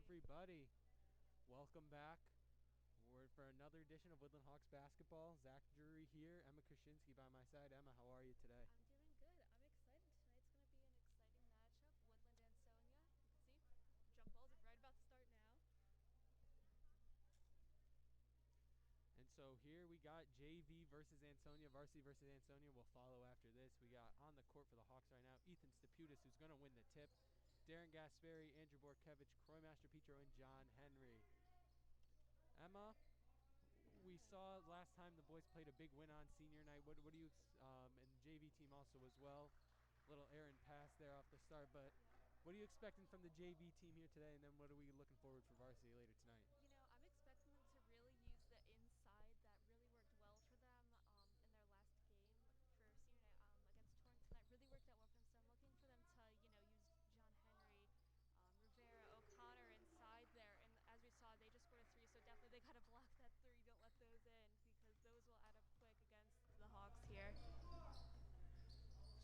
everybody. Welcome back. We're for another edition of Woodland Hawks basketball. Zach Drury here, Emma Krasinski by my side. Emma, how are you today? I'm doing good. I'm excited. Tonight's going to be an exciting matchup. Woodland Ansonia. You can see jump balls are right about to start now. And so here we got JV versus Ansonia, Varsity versus Ansonia. We'll follow after this. We got on the court for the Hawks right now Ethan Steputis, who's going to win the tip. Darren Gasperi, Andrew Borkevich, Croy Master Petro, and John Henry. Emma, we saw last time the boys played a big win on senior night. What do you and the JV team also as well? Little errant pass there off the start, but what are you expecting from the JV team here today? And then what are we looking forward for varsity later tonight? I'm expecting them to really use the inside that really worked well for them in their last game for senior night against Torrington. That really worked out well for them. So I'm looking for them to, use John Henry, Rivera, O'Connor inside there. And as we saw, they just scored a three. So definitely they got to block that three. Don't let those in because those will add up quick against the Hawks here.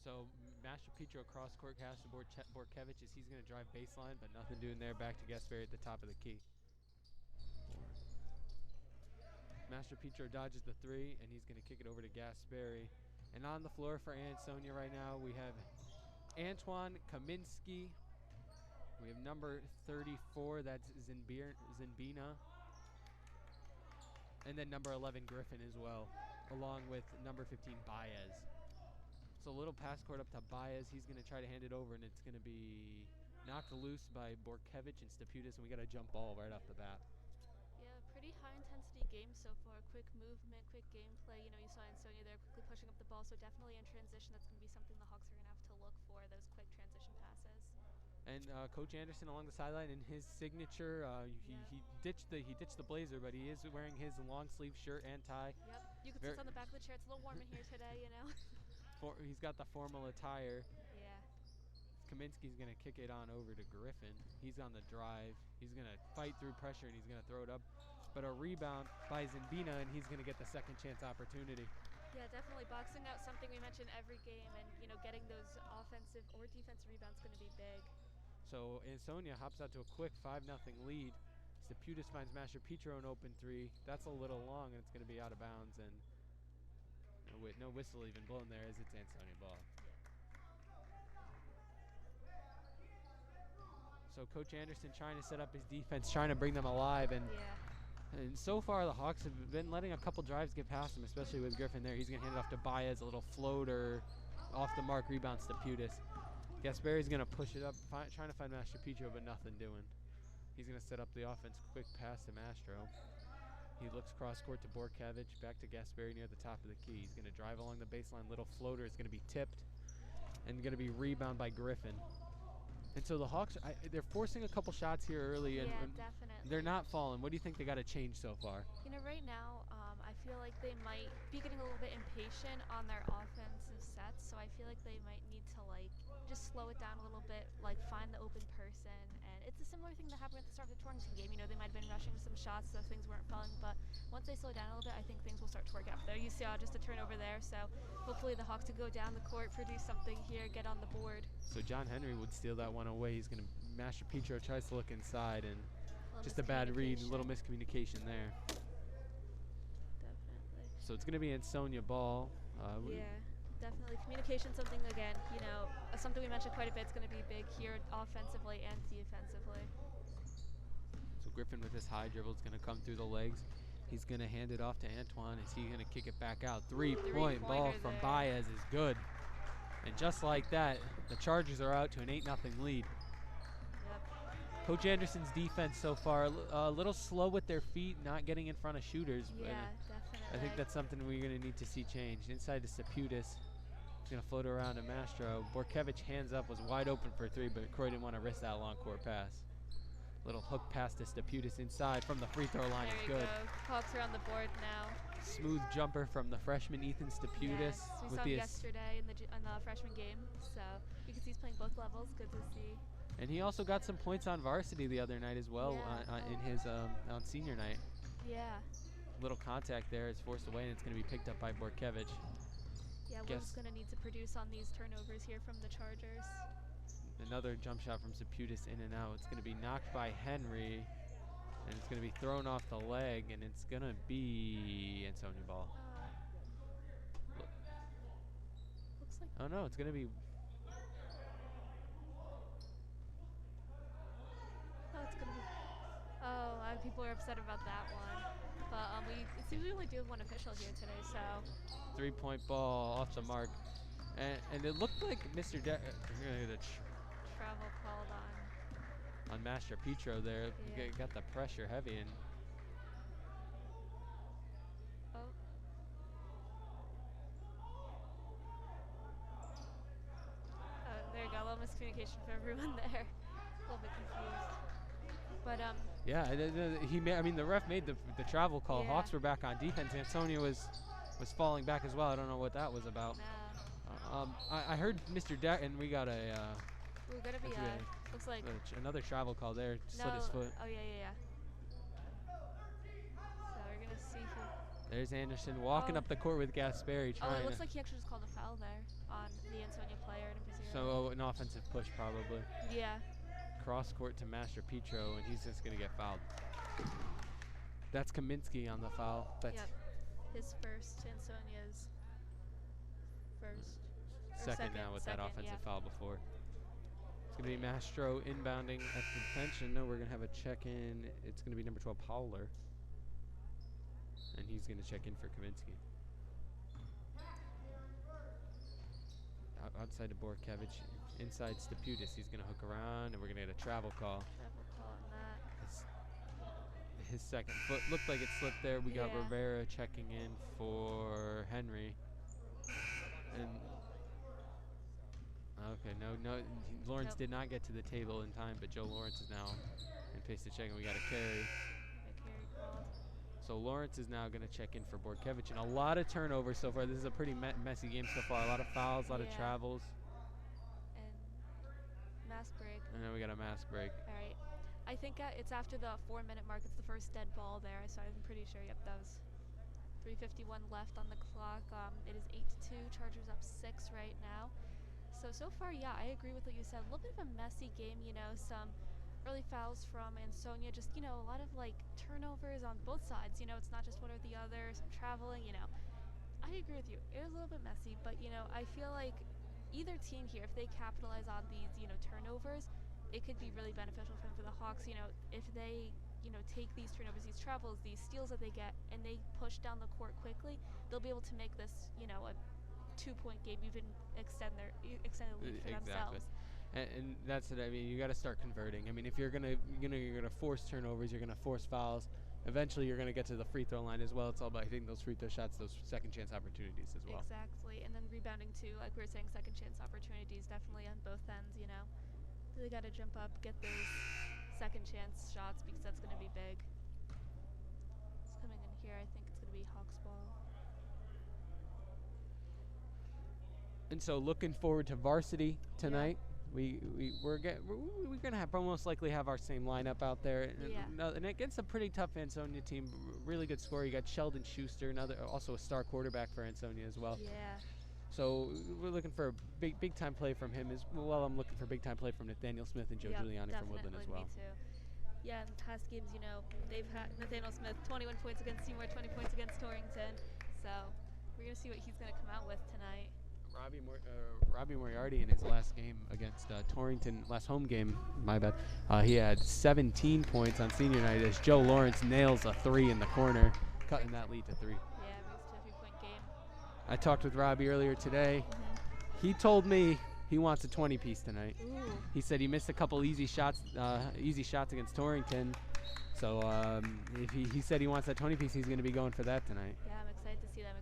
So Master Petro cross court pass to Borkevich as he's going to drive baseline, but nothing doing there. Back to Gasperi at the top of the key. Master Petro dodges the three, and he's going to kick it over to Gasperi. And on the floor for Ansonia right now, we have Antoine Kaminsky. We have number 34, that's Zinbina. And then number 11, Griffin as well, along with number 15, Baez. So a little pass court up to Baez. He's going to try to hand it over, and it's going to be knocked loose by Borkevich and Steputis, and we got a jump ball right off the bat. Yeah, pretty high-intensity game so far. Quick movement, quick gameplay. You saw Ansonia there quickly pushing up the ball, so definitely in transition that's going to be something the Hawks are going to have to look for, those quick transition passes. And Coach Anderson along the sideline in his signature, he ditched the blazer, but he is wearing his long sleeve shirt and tie. Yep, you can sit on the back of the chair. It's a little warm in here today, He's got the formal attire. Yeah. Kaminsky's going to kick it on over to Griffin. He's on the drive. He's going to fight through pressure, and he's going to throw it up. But a rebound by Zinbina, and he's going to get the second chance opportunity. Yeah, definitely boxing out something we mention every game, and, getting those offensive or defensive rebounds is going to be big. So Ansonia hops out to a quick 5-0 lead. Steputis finds Master Petro an open three. That's a little long, and it's going to be out of bounds. And no whistle even blown there as it's Ansonia ball. So Coach Anderson trying to set up his defense, trying to bring them alive. And so far the Hawks have been letting a couple drives get past him, especially with Griffin there. He's going to hand it off to Baez, a little floater, off the mark, rebound Steputis. Gasperi's going to push it up, trying to find Master Petro, but nothing doing. He's going to set up the offense, quick pass to Mastro. He looks cross court to Borkevich, back to Gasperi near the top of the key. He's going to drive along the baseline, little floater. It's going to be tipped and going to be rebound by Griffin. And so the Hawks, they're forcing a couple shots here early, and definitely. They're not falling. What do you think they got to change so far? Right now, I feel like they might be getting a little bit impatient on their offensive sets, so I feel like they might need to, just slow it down a little bit, find the open person. And it's a similar thing that happened at the start of the Torrington game. They might have been rushing some shots, so things weren't falling, but once they slow down a little bit, I think things will start to work out there. You saw just a turnover there, so hopefully the Hawks will go down the court, produce something here, get on the board. So John Henry would steal that one away. He's going to Master Petro tries to look inside, and just a bad read, a little miscommunication there. Definitely. So it's going to be Ansonia ball. Yeah, definitely. Communication, something, again, something we mentioned quite a bit. It's going to be big here offensively and defensively. So Griffin with his high dribble is going to come through the legs. He's going to hand it off to Antoine. Is he going to kick it back out? Three-point ball from Baez is good. And just like that, the Chargers are out to an 8-0 lead. Yep. Coach Anderson's defense so far, a little slow with their feet, not getting in front of shooters. Yeah, definitely. I think that's something we're going to need to see changed. Inside to Steputis. He's going to float around to Mastro. Borkevich hands up, was wide open for three, but Croy didn't want to risk that long court pass. Little hook pass to Steputis inside from the free throw line is good. There you go. Hawks are on the board now. Smooth jumper from the freshman Ethan Steputis. Yes, we saw him yesterday in the freshman game, so you can see he's playing both levels. Good to see. And he also got some points on varsity the other night as well, in his on senior night. Yeah. Little contact there is forced away, and it's going to be picked up by Borkevich. Yeah, Will's going to need to produce on these turnovers here from the Chargers. Another jump shot from Saputis in and out. It's going to be knocked by Henry, and it's going to be thrown off the leg, and it's going to be Ansonia ball. Looks like. Oh no, it's going to be. Oh, it's gonna be. Oh, people are upset about that one. But it seems we only do have one official here today, so. 3-point ball off the mark, and it looked like Mr. Travel called on Master Petro there. Yeah. Got the pressure heavy and. Oh. There you go. A little miscommunication for everyone there. A little bit confused. But Yeah, I mean the ref made the travel call. Yeah. Hawks were back on defense. Ansonia was falling back as well. I don't know what that was about. Nah. I heard Mr. and we got a. We're gonna be looks like another travel call there. Slit his foot. Oh yeah. So we're gonna see who. There's Anderson walking up the court with Gasperi trying. Oh, it looks like he actually just called a foul there on the Ansonia player in a So an offensive push probably. Yeah. Cross court to Master Petro, and he's just gonna get fouled. That's Kaminsky on the foul. That's his first. Ansonia's first. Second now with that offensive foul before. It's going to be Mastro inbounding at the bench, and no, we're going to have a check-in. It's going to be number 12, Powler. And he's going to check in for Kaminsky. Outside to Borkevich, inside Staputis. He's going to hook around, and we're going to get a travel call. Travel call on that. His second foot looked like it slipped there. We got Rivera checking in for Henry. And okay, no, Lawrence did not get to the table in time, but Joe Lawrence is now in pace to check, and we got a carry. So Lawrence is now going to check in for Borkevich, and a lot of turnovers so far. This is a pretty messy game so far. A lot of fouls, a lot of travels. And mass break. And then we got a mass break. All right. I think it's after the 4-minute mark. It's the first dead ball there, so I'm pretty sure. Yep, that was 3:51 left on the clock. It is 8-2. Chargers up 6 right now. So far, yeah, I agree with what you said. A little bit of a messy game, some early fouls from Ansonia, just, a lot of, turnovers on both sides. It's not just one or the other, some traveling, I agree with you. It was a little bit messy, but, I feel like either team here, if they capitalize on these, turnovers, it could be really beneficial for the Hawks, if they, take these turnovers, these travels, these steals that they get, and they push down the court quickly, they'll be able to make this, a 2-point game, even extend the lead for themselves. And that's it. I mean, you got to start converting. I mean, if you're gonna force turnovers, you're gonna force fouls. Eventually, you're gonna get to the free throw line as well. It's all about hitting those free throw shots, those second chance opportunities as well. Exactly, and then rebounding too. Like we were saying, second chance opportunities definitely on both ends. They got to jump up, get those second chance shots because that's gonna be big. It's coming in here. I think it's gonna be Hawks ball. And so looking forward to Varsity tonight. Yeah. We're gonna have most likely have our same lineup out there. And against a pretty tough Ansonia team, really good scorer. You got Sheldon Schuster, also a star quarterback for Ansonia as well. Yeah. So we're looking for a big time play from him as well. I'm looking for big time play from Nathaniel Smith and Joe Giuliani from Woodland as well. Me too. Yeah, in past games, they've had Nathaniel Smith 21 points against Seymour, 20 points against Torrington. So we're gonna see what he's gonna come out with tonight. Robbie Moriarty in his last game against Torrington, last home game, my bad, he had 17 points on senior night as Joe Lawrence nails a 3 in the corner, cutting that lead to 3. Yeah, it moves to a 3-point game. I talked with Robbie earlier today. He told me he wants a 20-piece tonight. Ooh. He said he missed a couple easy shots against Torrington. So if he said he wants that 20-piece, he's going to be going for that tonight. Yeah, I'm excited to see that.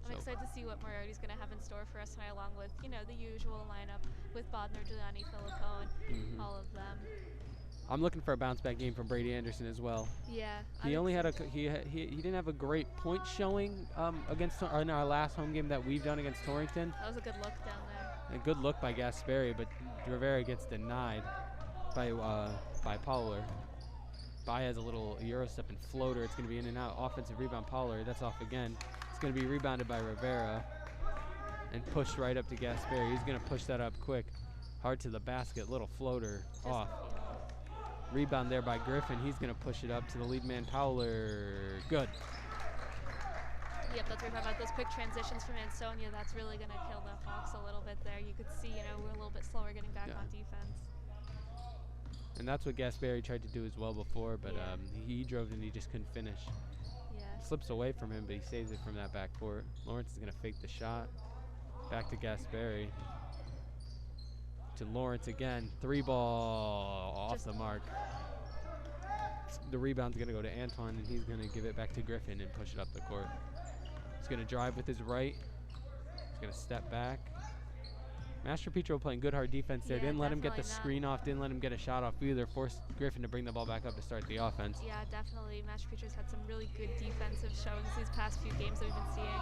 I'm excited to see what Moriarty's going to have in store for us tonight, along with, the usual lineup with Bodner, Giuliani, Filippone, all of them. I'm looking for a bounce-back game from Brady Anderson as well. Yeah. He only had he didn't have a great point showing in our last home game that we've done against Torrington. That was a good look down there. A good look by Gasperi, but Rivera gets denied by Powler. Baez a little Euro step and floater. It's going to be in and out. Offensive rebound, Powler. That's off again. It's going to be rebounded by Rivera. and pushed right up to Gasperi. He's going to push that up quick. Hard to the basket, little floater off. Rebound there by Griffin. He's going to push it up to the lead man, Powler. Good. Yep, that's what we're talking about. Those quick transitions from Ansonia, that's really going to kill the Hawks a little bit there. You could see, we're a little bit slower getting back on defense. And that's what Gasperi tried to do as well before, but he drove and he just couldn't finish. Yeah. Slips away from him, but he saves it from that backcourt. Lawrence is going to fake the shot. Back to Gasperi. To Lawrence again. 3-ball off the mark. The rebound's going to go to Antoine, and he's going to give it back to Griffin and push it up the court. He's going to drive with his right. He's going to step back. Master Petro playing good hard defense there. Didn't let him get the screen off. Didn't let him get a shot off either. Forced Griffin to bring the ball back up to start the offense. Yeah, definitely. Master Petro's had some really good defensive showings these past few games that we've been seeing.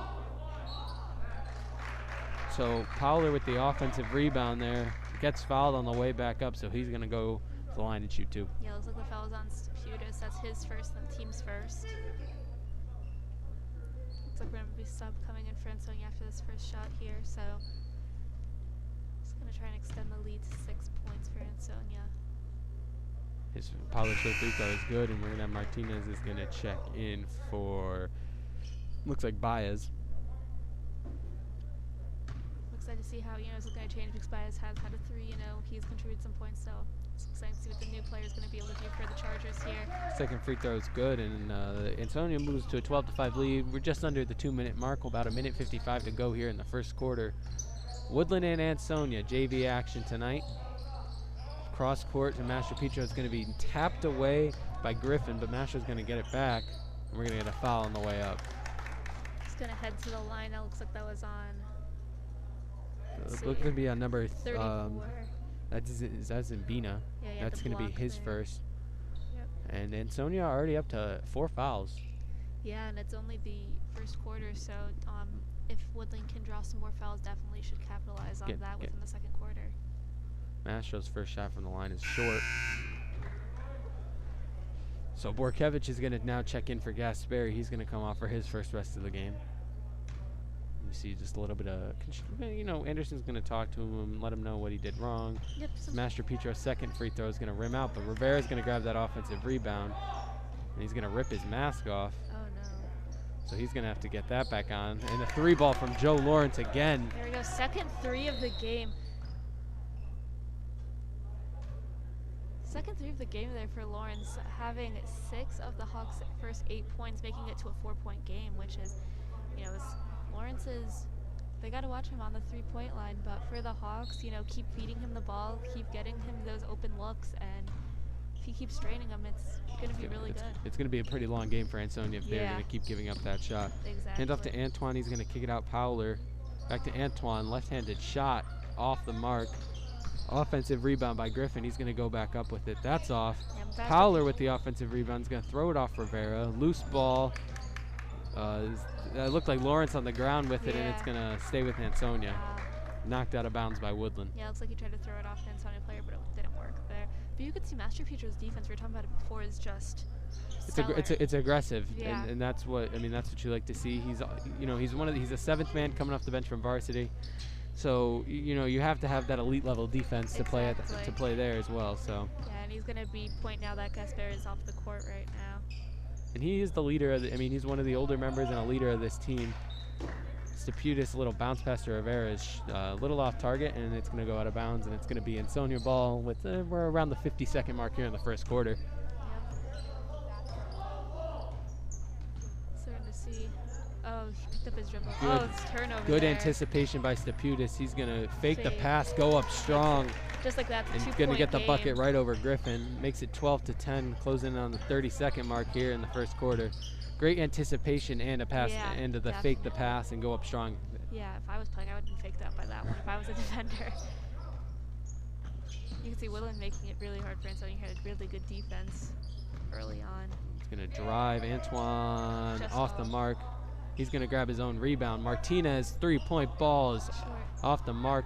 So Powler with the offensive rebound there. Gets fouled on the way back up, so he's going to go to the line and shoot 2. Yeah, looks like the foul was on Staputis. That's his first and the team's first. Looks like we're going to be sub coming in for Ansonia after this first shot here, so just going to try and extend the lead to 6 points for Ansonia. His Powler's free throw is good, and we're going to have Martinez is going to check in for, looks like Baez. Excited to see how it's going to change because Baez has had a 3. He's contributed some points, so it's exciting to see what the new player is going to be able to do for the Chargers here. Second free throw is good, and Ansonia moves to a 12-5 lead. We're just under the 2-minute mark, about 1:55 to go here in the first quarter. Woodland and Ansonia, JV action tonight. Cross court to Master Petro. It's going to be tapped away by Griffin, but Master's going to get it back, and we're going to get a foul on the way up. He's going to head to the line. That looks like that was on. It's looking to be on number 34. That's Zimbina. Yeah, that's going to be his there. first. Yep. And Ansonia already up to 4 fouls. Yeah, and it's only the first quarter, so if Woodland can draw some more fouls, definitely should capitalize on that within the second quarter. Mastro's first shot from the line is short. So Borkevich is going to now check in for Gasperi. He's going to come off for his first rest of the game. You see just a little bit of, Anderson's going to talk to him, let him know what he did wrong. Yep. Master Petro's second free throw is going to rim out, but Rivera's going to grab that offensive rebound, and he's going to rip his mask off. Oh, no. So he's going to have to get that back on. And a 3-ball from Joe Lawrence again. There we go. Second 3 of the game. Second 3 of the game there for Lawrence, having 6 of the Hawks' first 8 points, making it to a 4-point game, which is, Lawrence is, they got to watch him on the 3-point line, but for the Hawks, keep feeding him the ball, keep getting him those open looks, and if he keeps straining them, it's going to be really good. It's going to be a pretty long game for Ansonia if they're going to keep giving up that shot. Exactly. Hand off to Antoine. He's going to kick it out. Powler. Back to Antoine. Left-handed shot off the mark. Offensive rebound by Griffin. He's going to go back up with it. That's off. Yeah, Powler with the offensive rebound is going to throw it off Rivera. Loose ball. It looked like Lawrence on the ground with it, and it's going to stay with Ansonia. Knocked out of bounds by Woodland. Yeah, it looks like he tried to throw it off the Ansonia player, but it didn't work there. But you could see Master Petro's defense, we were talking about it before, is just it's aggressive, yeah. and that's what that's what you like to see. He's he's a 7th man coming off the bench from Varsity, so you have to have that elite level defense to play to play there as well. So yeah, and he's going to be pointing out that Gasperi is off the court right now. And he is the leader of he's one of the older members and a leader of this team. Staputis, a little bounce pass to Rivera is a little off target, and it's going to go out of bounds, and it's going to be Ansonia ball with we're around the 50-second mark here in the first quarter. Yep. Starting to see. Oh, he picked up his dribble. Good, it's turnover. Good there. Anticipation by Staputis. He's going to fake the pass, go up strong. Just like that. And going to get the bucket right over Griffin. Makes it 12-10, closing in on the 30-second mark here in the first quarter. Great anticipation and a pass into the fake the pass and go up strong. Yeah, if I was playing, I would have been faked out by that one if I was a defender. You can see Woodland making it really hard for Ansonia. He had a really good defense early on. He's going to drive Antoine Just off the mark. He's going to grab his own rebound. Martinez, 3-point ball is off the mark.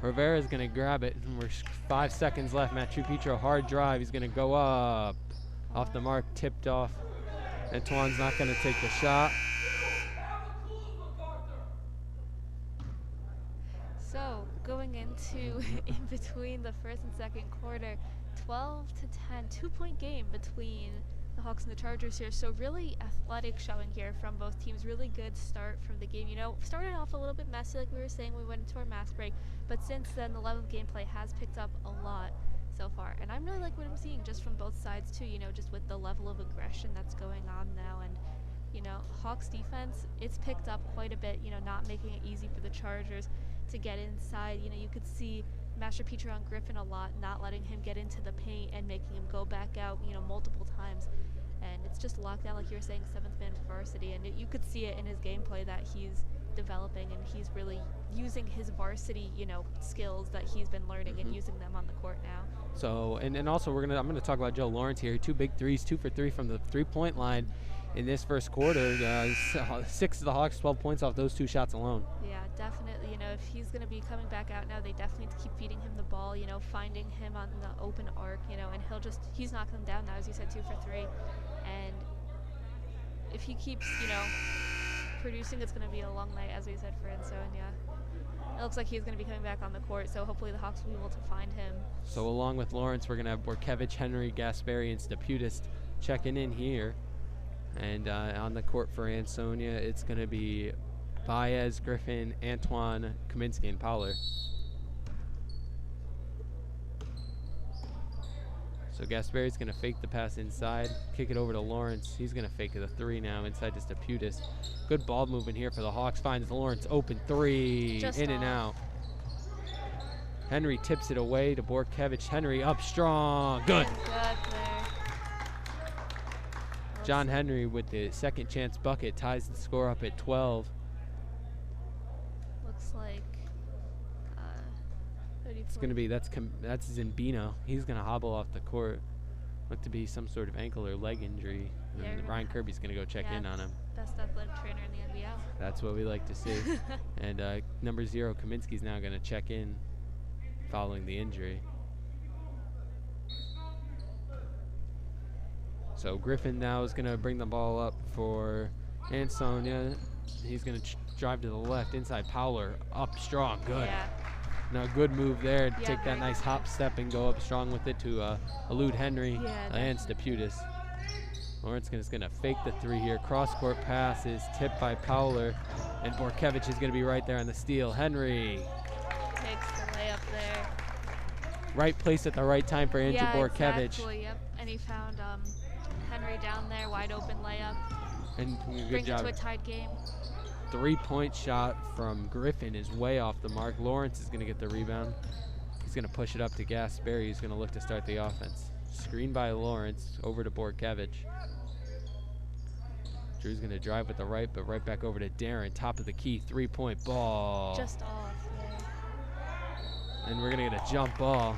Rivera's going to grab it. We're 5 seconds left. Machu Picchu, hard drive. He's going to go up. Off the mark, tipped off. Antoine's not going to take the shot. to in between the first and second quarter. 12-10, 2-point game between the Hawks and the Chargers here. So really athletic showing here from both teams. Really good start from the game. You know, started off a little bit messy, like we were saying. We went into our mask break, but since then the level of gameplay has picked up a lot so far, and I'm really like what I'm seeing just from both sides too. You know, just with the level of aggression that's going on now, and you know, Hawks defense, it's picked up quite a bit. You know, not making it easy for the Chargers to get inside. You know, you could see Master Peter on Griffin a lot, not letting him get into the paint and making him go back out, you know, multiple times. And it's just lockdown, like you were saying, 7th man varsity. And you could see it in his gameplay that he's developing, and he's really using his varsity, you know, skills that he's been learning and using them on the court now. So, and also I'm gonna talk about Joe Lawrence here. 2 big threes, 2 for 3 from the 3-point line in this first quarter. 6 of the Hawks, 12 points off those 2 shots alone. Yeah, definitely. You know, if he's going to be coming back out now, they definitely need to keep feeding him the ball, you know, finding him on the open arc, you know, and he's knocking them down now, as you said, 2 for 3. And if he keeps, you know, producing, it's going to be a long night, as we said, for Ansonia. It looks like he's going to be coming back on the court, so hopefully the Hawks will be able to find him. So along with Lawrence, we're going to have Borkevich, Henry, Gasperi, and Staputis checking in here. And on the court for Ansonia, it's going to be Baez, Griffin, Antoine, Kaminsky, and Powler. So Gasperi's going to fake the pass inside, kick it over to Lawrence. He's going to fake the 3 now inside to Staputis. Good ball movement here for the Hawks. Finds Lawrence open 3, Just in and out. Henry tips it away to Borkevich. Henry up strong. Good. Good there. John Henry with the second chance bucket ties the score up at 12. Looks like It's going to be, that's Zimbino. He's going to hobble off the court. Look to be some sort of ankle or leg injury. Yeah, And Ryan Kirby's going to go check in on him. Best athletic trainer in the NBL. That's what we like to see. And number 0, Kaminsky's now going to check in following the injury. So Griffin now is going to bring the ball up for Ansonia. He's going to drive to the left, inside Powler, up strong, good. Yeah. Now good move there to Yeah, take that very nice good. hop step and go up strong with it to elude Henry and Staputis. Lawrence is going to fake the 3 here. Cross-court pass is tipped by Powler, and Borkevich is going to be right there on the steal. Henry. Takes the layup there. Right place at the right time for Andrew Borkevich. Exactly, yep. And he found Henry down there, wide open layup. And good Brings job. it to a tied game. 3-point shot from Griffin is way off the mark. Lawrence is going to get the rebound. He's going to push it up to Gasperi. He's going to look to start the offense. Screen by Lawrence over to Borkevich. Drew's going to drive with the right, but right back over to Darren. Top of the key, 3-point ball. Just off, yeah. And we're going to get a jump ball.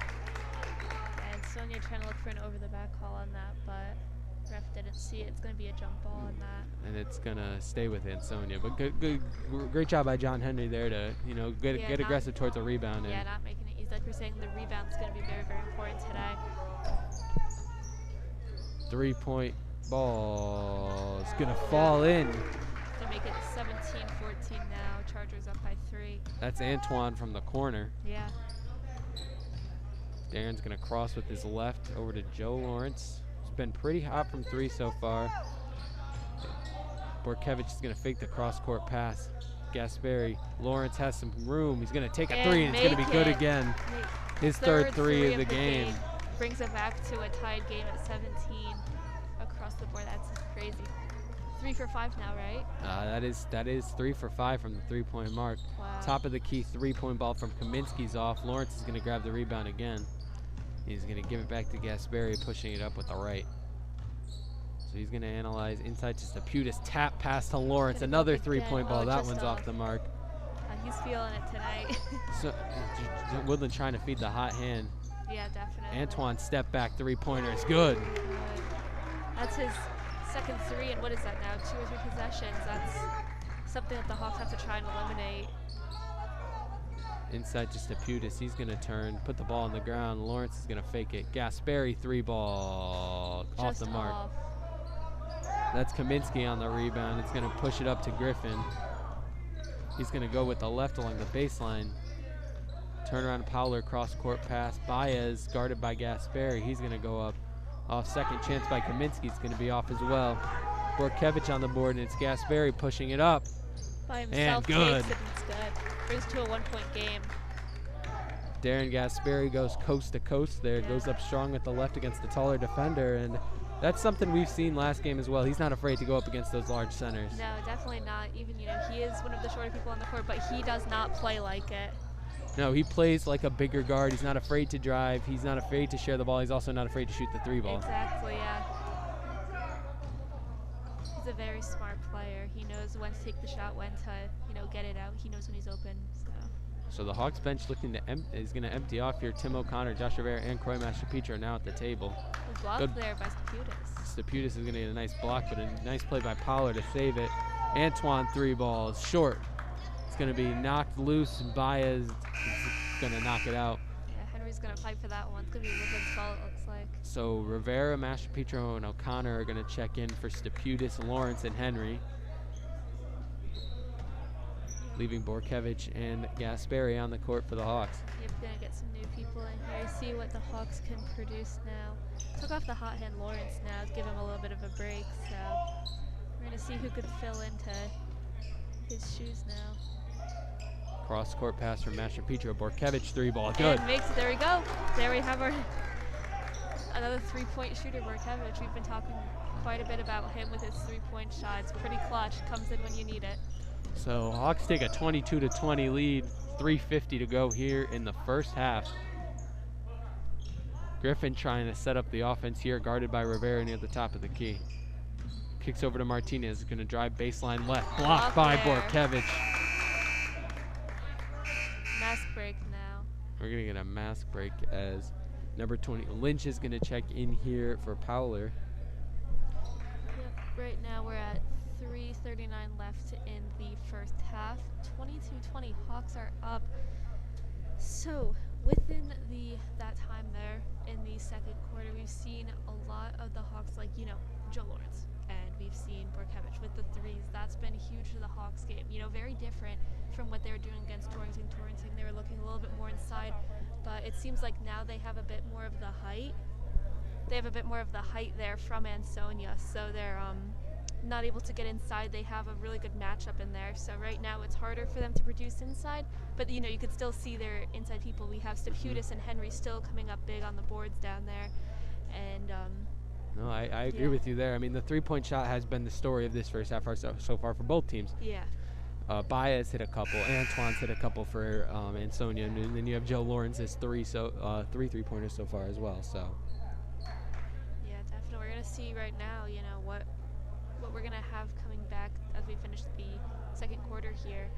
And Sonia trying to look for an over-the-back call on that, but ref didn't see it. It's going to be a jump ball on that. And it's going to stay with Ansonia. But great job by John Henry there to, you know, get aggressive towards a rebound. Yeah, not making it easy. Like we're saying, the rebound's going to be very, very important today. 3-point ball is going to fall in. To make it 17-14 now. Chargers up by 3. That's Antoine from the corner. Yeah. Darren's going to cross with his left over to Joe Lawrence. He's been pretty hot from 3 so far. Borkevich is going to fake the cross-court pass. Gasperi. Lawrence has some room. He's going to take a 3, and it's going to be good again. His third 3 of the game. Brings it back to a tied game at 17 across the board. That's crazy. 3 for 5 now, right? That is 3 for 5 from the 3-point mark. Wow. Top of the key 3-point ball from Kaminsky's off. Lawrence is going to grab the rebound again. He's going to give it back to Gasperi, pushing it up with the right. So he's going to analyze inside to Staputis. Tap pass to Lawrence. Another 3-point ball. That one's off the mark. He's feeling it tonight. So Woodland trying to feed the hot hand. Yeah, definitely. Antoine step back 3-pointer is good. That's his second 3, and what is that now? 2 or 3 possessions. That's something that the Hawks have to try and eliminate. Inside to Staputis. He's going to turn, put the ball on the ground. Lawrence is going to fake it. Gasperi 3-ball off the mark. That's Kaminsky on the rebound. It's going to push it up to Griffin. He's going to go with the left along the baseline. Turnaround to Powler, cross-court pass. Baez guarded by Gasperi. He's going to go up. Off second chance by Kaminsky's going to be off as well. Borkevich on the board, and it's Gasperi pushing it up. By himself, and good. takes it, and it's good. Brings to a one-point game. Darren Gasperi goes coast to coast there. Yeah. Goes up strong with the left against the taller defender, and that's something we've seen last game as well. He's not afraid to go up against those large centers. No, definitely not. Even, he is one of the shorter people on the court, but he does not play like it. No, he plays like a bigger guard. He's not afraid to drive. He's not afraid to share the ball. He's also not afraid to shoot the three ball. Exactly, yeah. He's a very smart player. He knows when to take the shot, when to, get it out. He knows when he's open. So the Hawks bench looking to is going to empty off here. Tim O'Connor, Josh Rivera, and Croy Mastrapietra are now at the table. Good block there by Staputis. Staputis is going to get a nice block, but a nice play by Pollard to save it. Antoine three balls short. It's going to be knocked loose, and Baez is going to knock it out. Yeah, Henry's going to fight for that one. It's going to be Woodland's fault, it looks like. So Rivera, Mastrapietra, and O'Connor are going to check in for Staputis, Lawrence, and Henry. Leaving Borkevich and Gasperi on the court for the Hawks. Yep, going to get some new people in here. See what the Hawks can produce now. Took off the hot hand Lawrence now, give him a little bit of a break. So we're going to see who could fill into his shoes now. Cross court pass from Mastrapietra. Borkevich three ball. Good. And makes it. There we go. There we have our another 3-point shooter, Borkevich. We've been talking quite a bit about him with his 3-point shots. Pretty clutch. Comes in when you need it. So Hawks take a 22-20 lead. 3:50 to go here in the first half. Griffin trying to set up the offense here, guarded by Rivera near the top of the key. Kicks over to Martinez. Going to drive baseline left. Blocked by Borkevich. Mask break now. We're going to get a mask break as number 20, Lynch, is going to check in here for Powler. Yep, right now we're at 3:39 left in the first half. 22-20, Hawks are up. So within that time there in the second quarter, we've seen a lot of the Hawks, like, Joe Lawrence, and we've seen Borkevich with the threes. That's been huge for the Hawks game. Very different from what they were doing against Torrington. They were looking a little bit more inside, but it seems like now they have a bit more of the height. They have a bit more of the height there from Ansonia, so they're not able to get inside. They have a really good matchup in there. So right now it's harder for them to produce inside, but you could still see their inside people. We have Staputis and Henry still coming up big on the boards down there, and no, I agree with you there. I mean, the 3-point shot has been the story of this first half so far for both teams. Yeah. Baez hit a couple. Antoine's hit a couple for Ansonia, and then you have Joe Lawrence's three 3-pointers so far as well. So. Yeah, definitely. We're gonna see right now, what we're gonna have coming back as we finish the second quarter here.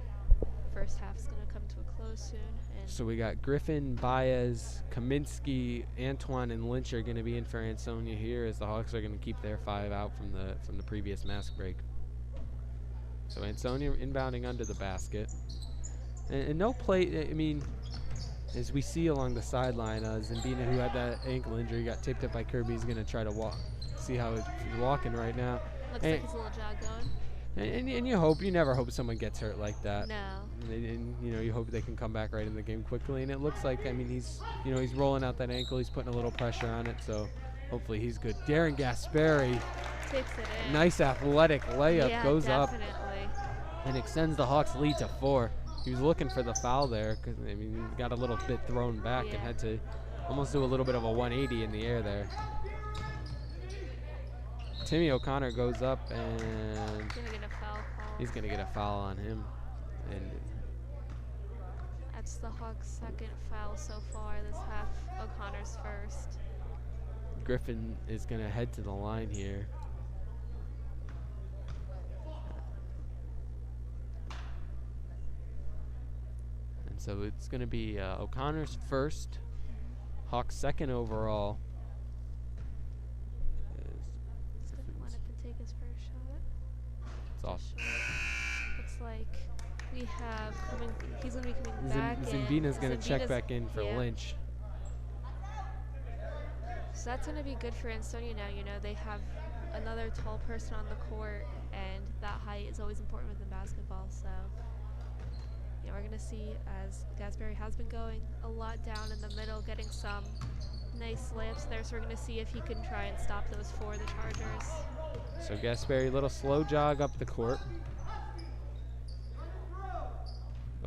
First half's gonna come to a close soon. And so we got Griffin, Baez, Kaminsky, Antoine, and Lynch are going to be in for Ansonia here, as the Hawks are going to keep their 5 out from the previous mask break. So Ansonia inbounding under the basket, and no play. I mean, as we see along the sideline, Zambina, who had that ankle injury, got taped up by Kirby. He's going to try to walk. See how he's walking right now. Looks like he's a little jog going. And you never hope someone gets hurt like that. No. And you hope they can come back right in the game quickly. And it looks like, he's rolling out that ankle. He's putting a little pressure on it. So hopefully he's good. Darren Gasperi takes it in. Nice athletic layup, goes definitely. up and extends the Hawks' lead to 4. He was looking for the foul there because he got a little bit thrown back and had to almost do a little bit of a 180 in the air there. Timmy O'Connor goes up and he's going to get a foul on him. And that's the Hawks' second foul so far this half. O'Connor's first. Griffin is going to head to the line here. And so it's going to be O'Connor's first, Hawks' second overall. Off. Looks like we have he's going to be coming back. Zambina's going to check back in for Lynch. So that's going to be good for Ansonia now. They have another tall person on the court, and that height is always important within basketball. So Yeah, we're going to see as Gasberry has been going a lot down in the middle, getting some nice layups there. So we're going to see if he can try and stop those for the Chargers. So Gasberry, little slow jog up the court.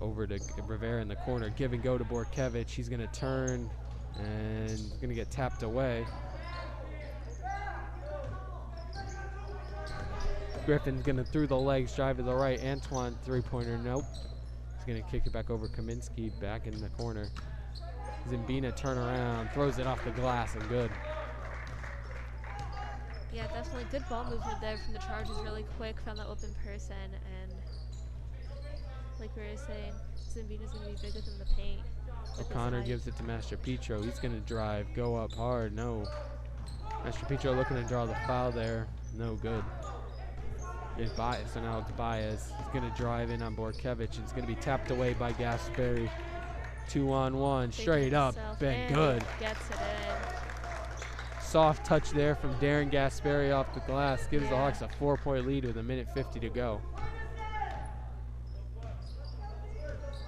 Over to Rivera in the corner. Give and go to Borkevich. He's going to turn and going to get tapped away. Griffin's going to through the legs, drive to the right. Antoine, three-pointer, nope. He's going to kick it back over Kaminsky, back in the corner. Zimbina turn around, throws it off the glass, and good. Yeah, definitely good ball movement there from the Chargers, really quick, found the open person, and like we were saying, Zimbina's going to be bigger than the paint. O'Connor gives it to Master Petro. He's going to drive, go up hard, no. Master Petro looking to draw the foul there, no good. So now it's Baez. He's going to drive in on Borkevich. It's going to be tapped away by Gasperry. 2-on-1, straight up, been good. Gets it in. Soft touch there from Darren Gasperry off the glass. Gives the Hawks a 4-point lead with 1:50 to go.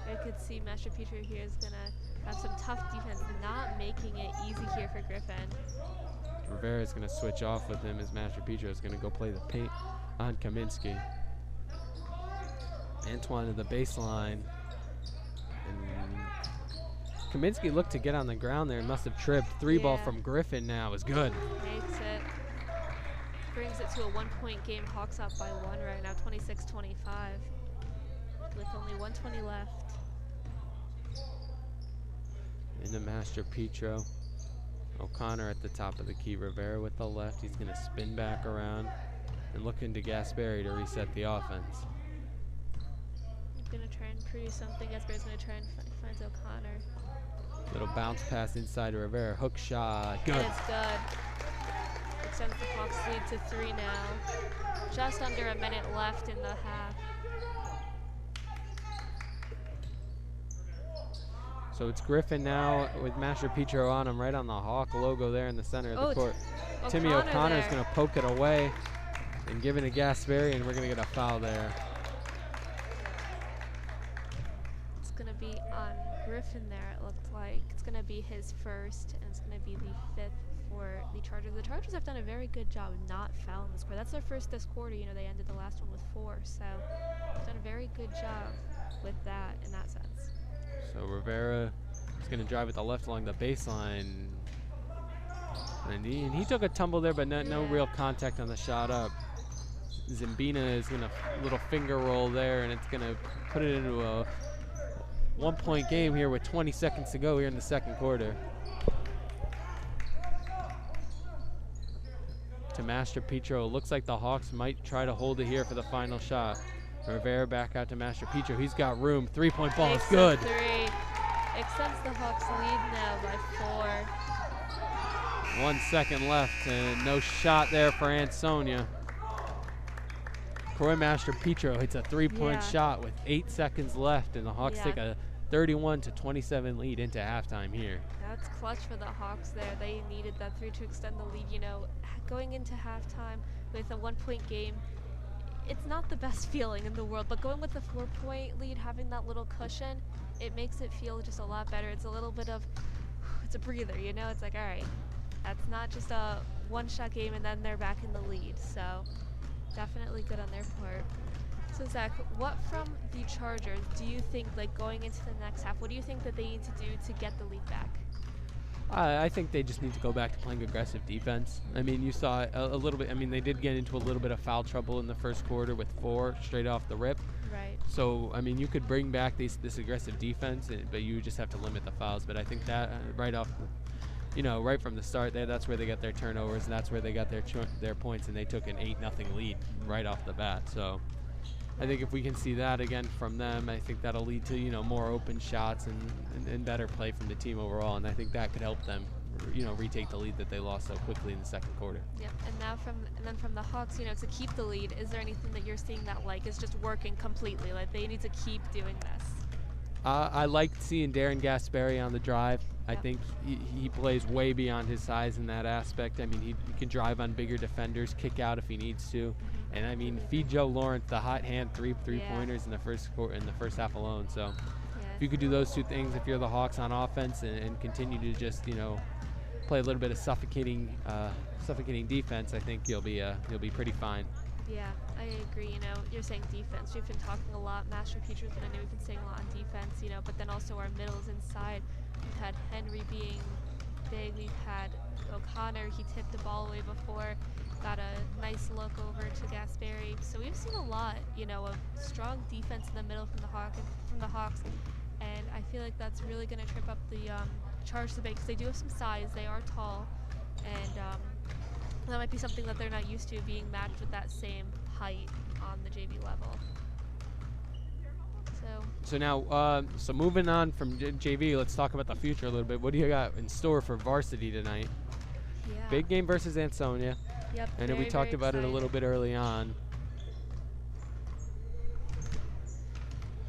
I could see Master Petro here is going to have some tough defense, not making it easy here for Griffin. Rivera's going to switch off with him as Master Petro is going to go play the paint on Kaminsky. Antoine to the baseline. And Kaminsky looked to get on the ground there and must have tripped. Three ball from Griffin now is good. Makes it. Brings it to a 1-point game. Hawks up by 1 right now, 26-25. With only 1:20 left. Into Master Petro. O'Connor at the top of the key. Rivera with the left. He's going to spin back around and look into Gasperry to reset the offense. He's going to try and produce something. Gasperry's going to try and find O'Connor. Little bounce pass inside to Rivera. Hook shot. Good. And it's good. Extends the Hawks lead to 3 now. Just under a minute left in the half. So it's Griffin now with Master Petro on him, right on the Hawk logo there in the center of the court. Timmy O'Connor's going to poke it away and give it to Gasperry, and we're going to get a foul there. It's going to be on Griffin there, it looked like. It's going to be his first, and it's going to be the 5th for the Chargers. The Chargers have done a very good job of not fouling this quarter. That's their first this quarter. You know, they ended the last one with 4, so they've done a very good job with that in that sense. So Rivera is going to drive with the left along the baseline. And he took a tumble there, but no real contact on the shot up. Zimbina is going to little finger roll there, and it's going to put it into a 1-point game here with 20 seconds to go here in the second quarter. To Master Petro. Looks like the Hawks might try to hold it here for the final shot. Rivera back out to Master Petro. He's got room. 3-point ball is good. 3. Extends the Hawks lead now by 4. 1 second left and no shot there for Ansonia. Troy Master Petro hits a 3-point shot with 8 seconds left, and the Hawks take a 31-27 lead into halftime here. That's clutch for the Hawks there. They needed that 3 to extend the lead. You know, going into halftime with a 1-point game, it's not the best feeling in the world, but going with the 4-point lead, having that little cushion, it makes it feel just a lot better. It's a little bit of, it's a breather, you know? It's like, all right, that's not just a one-shot game and then they're back in the lead. So definitely good on their part. So Zach, what from the Chargers do you think, like going into the next half, what do you think that they need to do to get the lead back? I think they just need to go back to playing aggressive defense. I mean, you saw a little bit. I mean, they did get into a little bit of foul trouble in the first quarter with 4 straight off the rip. Right. So, I mean, you could bring back this aggressive defense, but you just have to limit the fouls. But I think that right off, right from the start, that's where they got their turnovers, and that's where they got their points, and they took an 8-0 lead right off the bat. So I think if we can see that again from them, I think that'll lead to, more open shots and better play from the team overall. And I think that could help them, retake the lead that they lost so quickly in the second quarter. Yep. And then from the Hawks, to keep the lead, is there anything that you're seeing that is just working completely? Like they need to keep doing this? I liked seeing Darren Gasperry on the drive. I Yep. think he plays way beyond his size in that aspect. I mean, he can drive on bigger defenders, kick out if he needs to, and I mean, feed Joe Lawrence the hot hand three pointers in the first half alone. So if you could do those two things, if you're the Hawks on offense, and continue to just play a little bit of suffocating defense, I think you'll be pretty fine. Yeah, I agree. You're saying defense. We've been talking a lot, Master Teachers, and I know we've been saying a lot on defense, but then also our middles inside. We've had Henry being big. We've had O'Connor. He tipped the ball away before. Got a nice look over to Gasperi. So we've seen a lot, of strong defense in the middle from the Hawks. And I feel like that's really going to trip up the Chargers a bit because they do have some size. They are tall. And that might be something that they're not used to, being matched with that same height on the JV level. So now, moving on from JV, let's talk about the future a little bit. What do you got in store for Varsity tonight? Yeah. Big game versus Ansonia. Yep. I know we talked about it a little bit early on.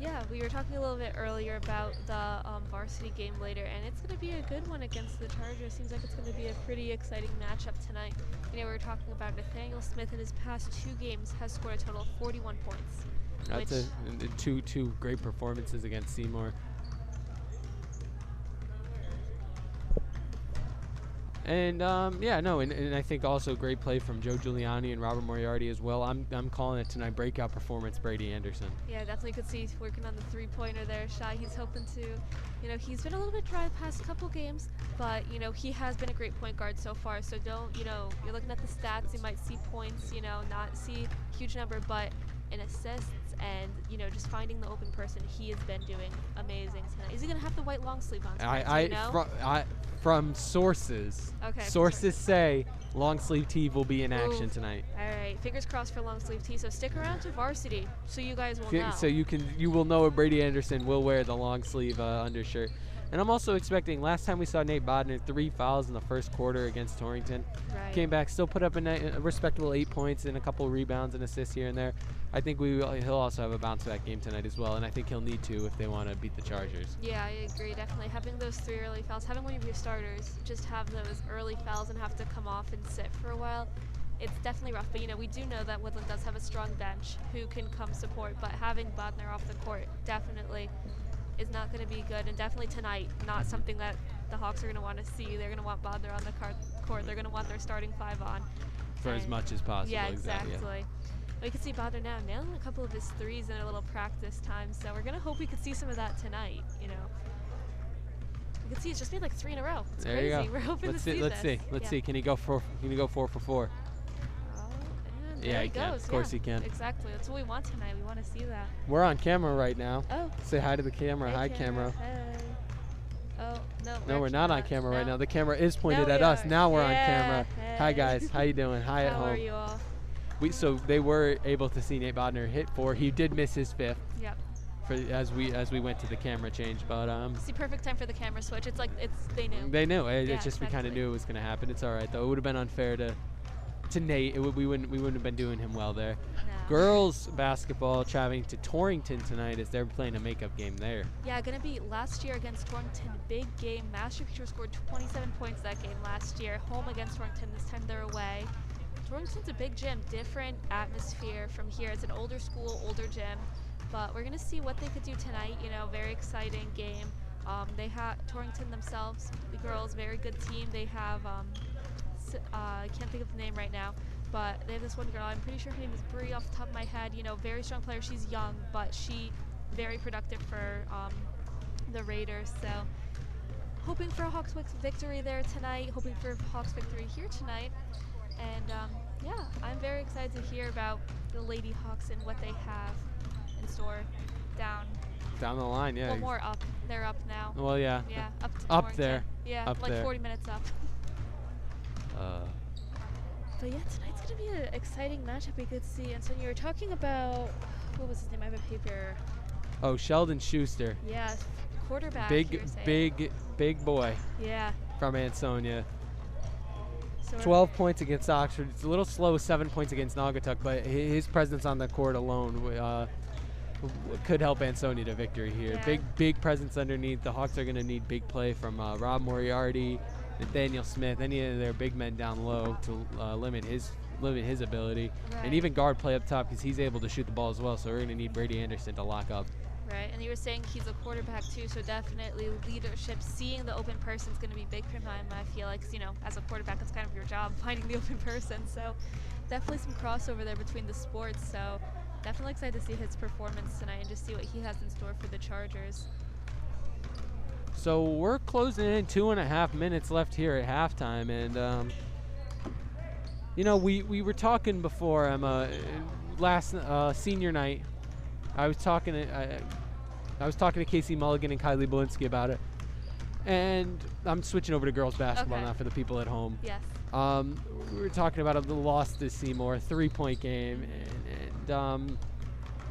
Yeah, we were talking a little bit earlier about the Varsity game later, and it's going to be a good one against the Chargers. Seems like it's going to be a pretty exciting matchup tonight. We were talking about Nathaniel Smith in his past 2 games has scored a total of 41 points. That's two great performances against Seymour. And and I think also great play from Joe Giuliani and Robert Moriarty as well. I'm calling it tonight breakout performance, Brady Anderson. Yeah, definitely could see he's working on the 3-pointer there. Shy, he's hoping to, he's been a little bit dry the past couple games, but he has been a great point guard so far. So don't, you're looking at the stats, you might see points, not see a huge number, but in assists and just finding the open person, he has been doing amazing tonight. Is he gonna have the white long sleeve on tonight? From sources. Okay. Sources say long sleeve tee will be in action tonight. All right, fingers crossed for long sleeve tee. So stick around to Varsity, so you guys will know. So you will know if Brady Anderson will wear the long sleeve undershirt. And I'm also expecting, last time we saw Nate Bodner, 3 fouls in the first quarter against Torrington. Right. Came back, still put up a respectable 8 points and a couple rebounds and assists here and there. I think he'll also have a bounce-back game tonight as well, and I think he'll need to if they want to beat the Chargers. Yeah, I agree, definitely. Having those 3 early fouls, having one of your starters just have those early fouls and have to come off and sit for a while, it's definitely rough. But, we do know that Woodland does have a strong bench who can come support, but having Bodner off the court definitely is not going to be good, and definitely tonight, not something that the Hawks are going to want to see. They're going to want Bodner on the court. They're going to want their starting 5 on. For as much as possible. Yeah, exactly. Yeah. We can see Bodner now nailing a couple of his threes in a little practice time, so we're going to hope we could see some of that tonight, You can see he's just made like 3 in a row. It's there crazy. You go. We're hoping let's to see this. Let's see. Can he go 4 for 4? Yeah, he can. Of course he can. Exactly. That's what we want tonight. We want to see that. We're on camera right now. Oh. Say hi to the camera. Hey, hi, camera. Hey. Oh, no. No, we're not on camera right now. The camera is pointed now at us. Now we're on yeah. camera. Hey. Hi, guys. How you doing? Hi at home. How are you all? So they were able to see Nate Bodner hit 4. He did miss his 5th. Yep. As we went to the camera change, but it's the perfect time for the camera switch. It's like they knew. They knew. Yeah, it's just we kind of knew it was going to happen. It's all right though. It would have been unfair to Nate. We wouldn't have been doing him well there. No. Girls basketball traveling to Torrington tonight as they're playing a makeup game there. Yeah, gonna be last year against Torrington. Big game. Master Teacher scored 27 points that game last year. Home against Torrington. This time they're away. Torrington's a big gym, different atmosphere from here. It's an older school, older gym, but we're gonna see what they could do tonight. Very exciting game. They have Torrington themselves, the girls, very good team. They have I can't think of the name right now, but they have this one girl. I'm pretty sure her name is Bree off the top of my head. Very strong player. She's young, but she very productive for the Raiders. So hoping for a Hawks victory there tonight. Hoping for a Hawks victory here tonight. And I'm very excited to hear about the Lady Hawks and what they have in store down the line. Yeah. Well, more up. They're up now. Well, yeah. Yeah, up to up Torrington. there. Yeah, up like there. 40 minutes up. But yeah, tonight's gonna be an exciting matchup. We could see. And so you were talking about what was his name? I have a paper. Oh, Sheldon Schuster. Yeah, quarterback. Big boy. Yeah. From Ansonia. So 12 points against Oxford. It's a little slow, 7 points against Naugatuck, but his presence on the court alone could help Ansonia to victory here. Yeah. Big presence underneath. The Hawks are going to need big play from Rob Moriarty, Nathaniel Smith, any of their big men down low to limit his ability. Right. And even guard play up top because he's able to shoot the ball as well. So we're going to need Brady Anderson to lock up. Right, and you were saying he's a quarterback too, so definitely leadership, seeing the open person is going to be big for him, I feel like, 'cause, you know, as a quarterback, it's kind of your job, finding the open person. So definitely some crossover there between the sports. So definitely excited to see his performance tonight and just see what he has in store for the Chargers. So we're closing in 2.5 minutes left here at halftime, and you know, we were talking before last senior night. I was talking to Casey Mulligan and Kylie Bolinski about it, and I'm switching over to girls basketball now for the people at home. Yes. We were talking about the loss to Seymour, 3-point game, and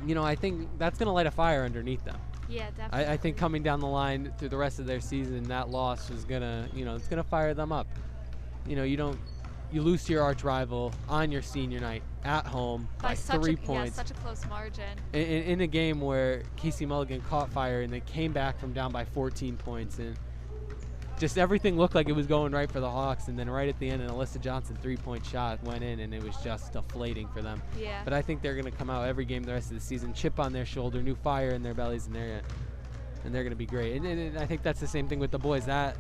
you know, I think that's going to light a fire underneath them. Yeah, definitely. I think coming down the line through the rest of their season, that loss is gonna, you know, it's gonna fire them up. You know, you lose to your arch rival on your senior night at home by 3 points. Yeah, such a close margin. In a game where Casey Mulligan caught fire and then came back from down by 14 points, and just everything looked like it was going right for the Hawks, and then right at the end, an Alyssa Johnson 3-point shot went in, and it was just deflating for them. Yeah. But I think they're going to come out every game the rest of the season, chip on their shoulder, new fire in their bellies, and they're going to be great. And I think that's the same thing with the boys. That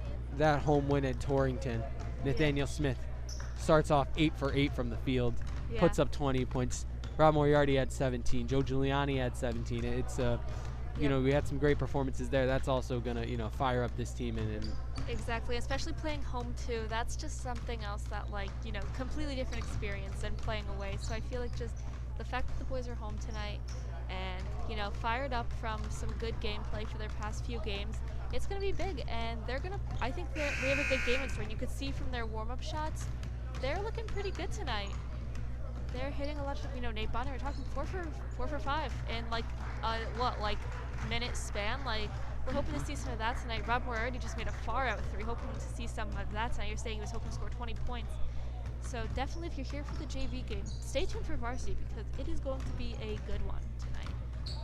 home win at Torrington, Nathaniel Smith starts off 8 for 8 from the field, puts up 20 points. Rob Moriarty had 17. Joe Giuliani had 17. It's you know, we had some great performances there. That's also gonna, you know, fire up this team and exactly, especially playing home too. That's just something else that, like, you know, completely different experience than playing away. So I feel like just the fact that the boys are home tonight and, you know, fired up from some good gameplay for their past few games, it's gonna be big, and they're gonna. I think we have a big game in store. And you could see from their warm-up shots, they're looking pretty good tonight. They're hitting a lot of, you know, Nate Bonner, we're talking 4 for 5 in like minute span. Like, we're hoping to see some of that tonight. Rob Moriarty just made a far out 3, hoping to see some of that tonight. You're saying he was hoping to score 20 points. So definitely, if you're here for the JV game, stay tuned for Varsity because it is going to be a good one tonight.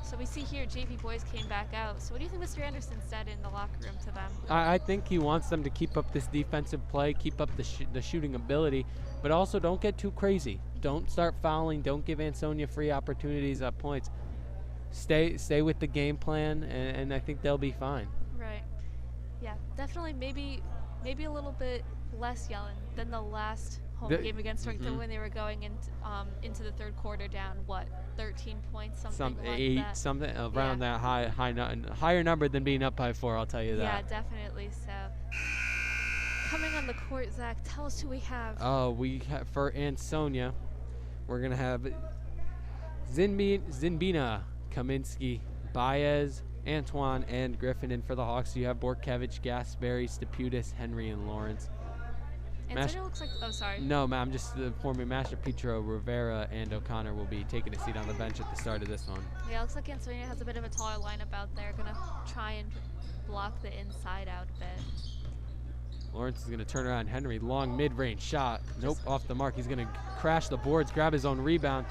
So we see here JV boys came back out. So what do you think Mr. Anderson said in the locker room to them? I think he wants them to keep up this defensive play, keep up the shooting ability, but also don't get too crazy. Don't start fouling. Don't give Ansonia free opportunities at points. Stay with the game plan, and I think they'll be fine. Right. Yeah, definitely. Maybe a little bit less yelling than the last home game against Torrington when they were going into the third quarter down 13 points, something like 8, that. something around that higher number than being up by 4. I'll tell you that. Yeah, definitely. So coming on the court, Zach, tell us who we have. Oh, for Ansonia, we're gonna have Zinbina, Kaminsky, Baez, Antoine, and Griffin. And for the Hawks, you have Borkevich, Gasberry, Steputis, Henry, and Lawrence. Ansonia looks like, oh, sorry. No, ma'am, just informing Master Petro, Rivera, and O'Connor will be taking a seat on the bench at the start of this one. Yeah, it looks like Ansonia has a bit of a taller lineup out there. Going to try and block the inside out a bit. Lawrence is going to turn around Henry. Long mid-range shot. Nope, off the mark. He's going to crash the boards, grab his own rebound,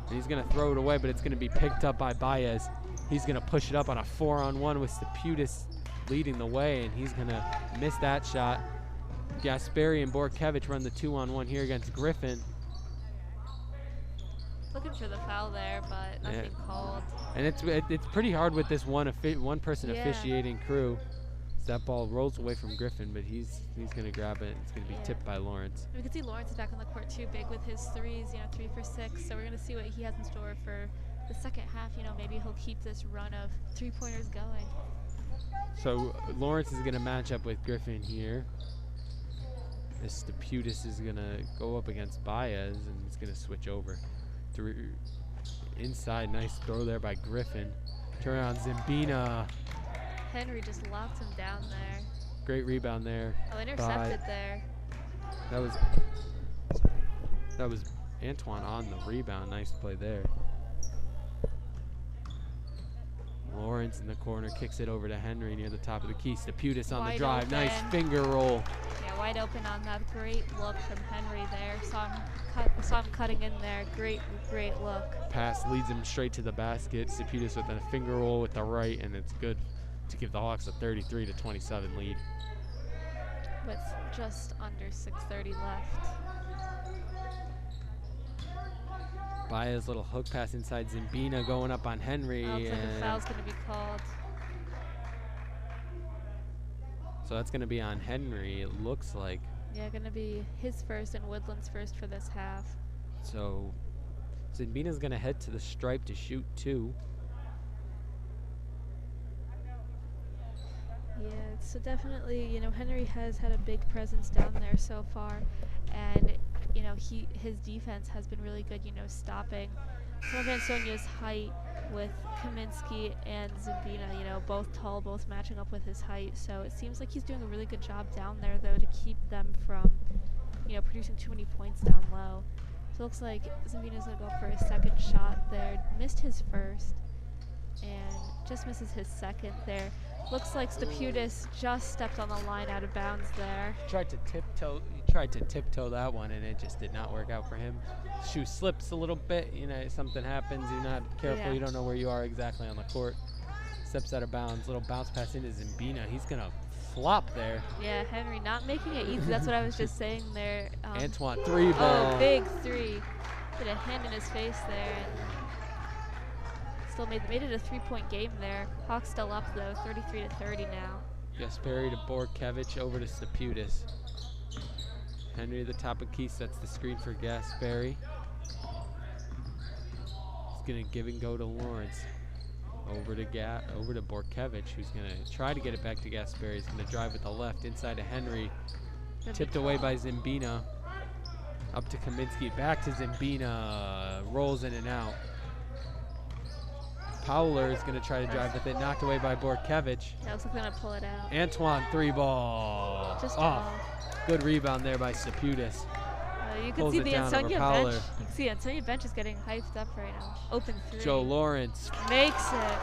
and he's going to throw it away, but it's going to be picked up by Baez. He's going to push it up on a 4-on-1 with Steputis leading the way, and he's going to miss that shot. Gasperi and Borkevich run the 2-on-1 here against Griffin. Looking for the foul there, but nothing called. And it's pretty hard with this one person officiating crew. That ball rolls away from Griffin, but he's going to grab it. It's going to be tipped by Lawrence. We can see Lawrence is back on the court too, big with his threes, 3 for 6. So we're going to see what he has in store for the second half. Maybe he'll keep this run of 3-pointers going. So Lawrence is going to match up with Griffin here. This Steputis is going to go up against Baez, and he's going to switch over. Through inside, nice throw there by Griffin. Turn around, Zimbina. Henry just locked him down there. Great rebound there. Oh, intercepted there. That was Antoine on the rebound. Nice play there. Lawrence in the corner kicks it over to Henry near the top of the key. Steputis on the drive. Open. Nice finger roll. Yeah, wide open on that. Great look from Henry there. Saw him cutting in there. Great look. Pass leads him straight to the basket. Steputis with a finger roll with the right, and it's good to give the Hawks a 33-27 lead. With just under 6:30 left. Baez little hook pass inside Zimbina going up on Henry. Looks like a foul's going to be called. So that's going to be on Henry, it looks like. Yeah, going to be his first and Woodland's first for this half. So Zimbina's going to head to the stripe to shoot 2. Yeah, so definitely, you know, Henry has had a big presence down there so far. And, you know, his defense has been really good, you know, stopping some of Ansonia's height with Kaminsky and Zimbina, you know, both tall, both matching up with his height. So it seems like he's doing a really good job down there, though, to keep them from, you know, producing too many points down low. So it looks like Zimbina's going to go for a second shot there. Missed his first and just misses his second there. Looks like Steputis just stepped on the line out of bounds there. He tried to tiptoe that one, and it just did not work out for him. Shoe slips a little bit, you know, something happens, you're not careful, you don't know where you are exactly on the court. Steps out of bounds, little bounce pass into Zimbina. He's gonna flop there. Yeah, Henry not making it easy. That's what I was just saying there. Antoine, 3 ball. Oh, big 3. Put a hand in his face there. And still made it a 3-point game there. Hawks still up though, 33-30 now. Gasperi to Borkevich, over to Steputis. Henry at the top of key sets the screen for Gasperi. He's gonna give and go to Lawrence. Over to Borkevich, who's gonna try to get it back to Gasperi. He's gonna drive with the left inside to Henry. Tipped away by Zimbina. Up to Kaminsky, back to Zimbina. Rolls in and out. Powler is going to try to drive with it, knocked away by Borkevich. Yeah, looks like they're going to pull it out. Antoine, 3 ball. Just off. Good rebound there by Steputis. You can see the Ansonia bench. You can see Ansonia bench is getting hyped up right now. Open 3. Joe Lawrence makes it.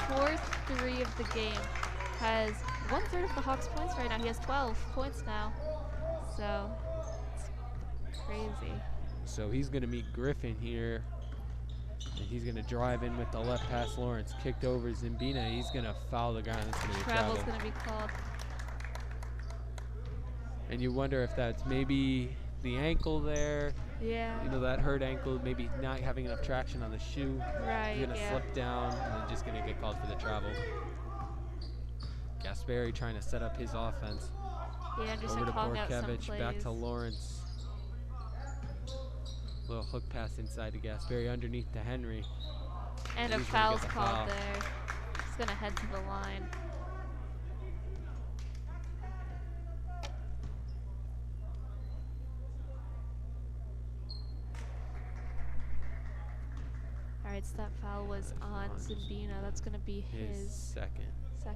4th 3 of the game. Has 1/3 of the Hawks' points right now. He has 12 points now. So it's crazy. So he's going to meet Griffin here. And he's going to drive in with the left pass. Lawrence kicked over Zimbina. He's going to foul the ground. It's going to be travel. Travel's going to be called. And you wonder if that's maybe the ankle there. Yeah. You know, that hurt ankle, maybe not having enough traction on the shoe. Right, He's going to slip down and then just going to get called for the travel. Gasperi trying to set up his offense. Yeah, just over to Borkevich, back to Lawrence. Little hook pass inside to Gasperi, underneath to Henry. And a foul's called there. He's going to head to the line. All right, so that foul was on Zimbina. That's going to be his second foul.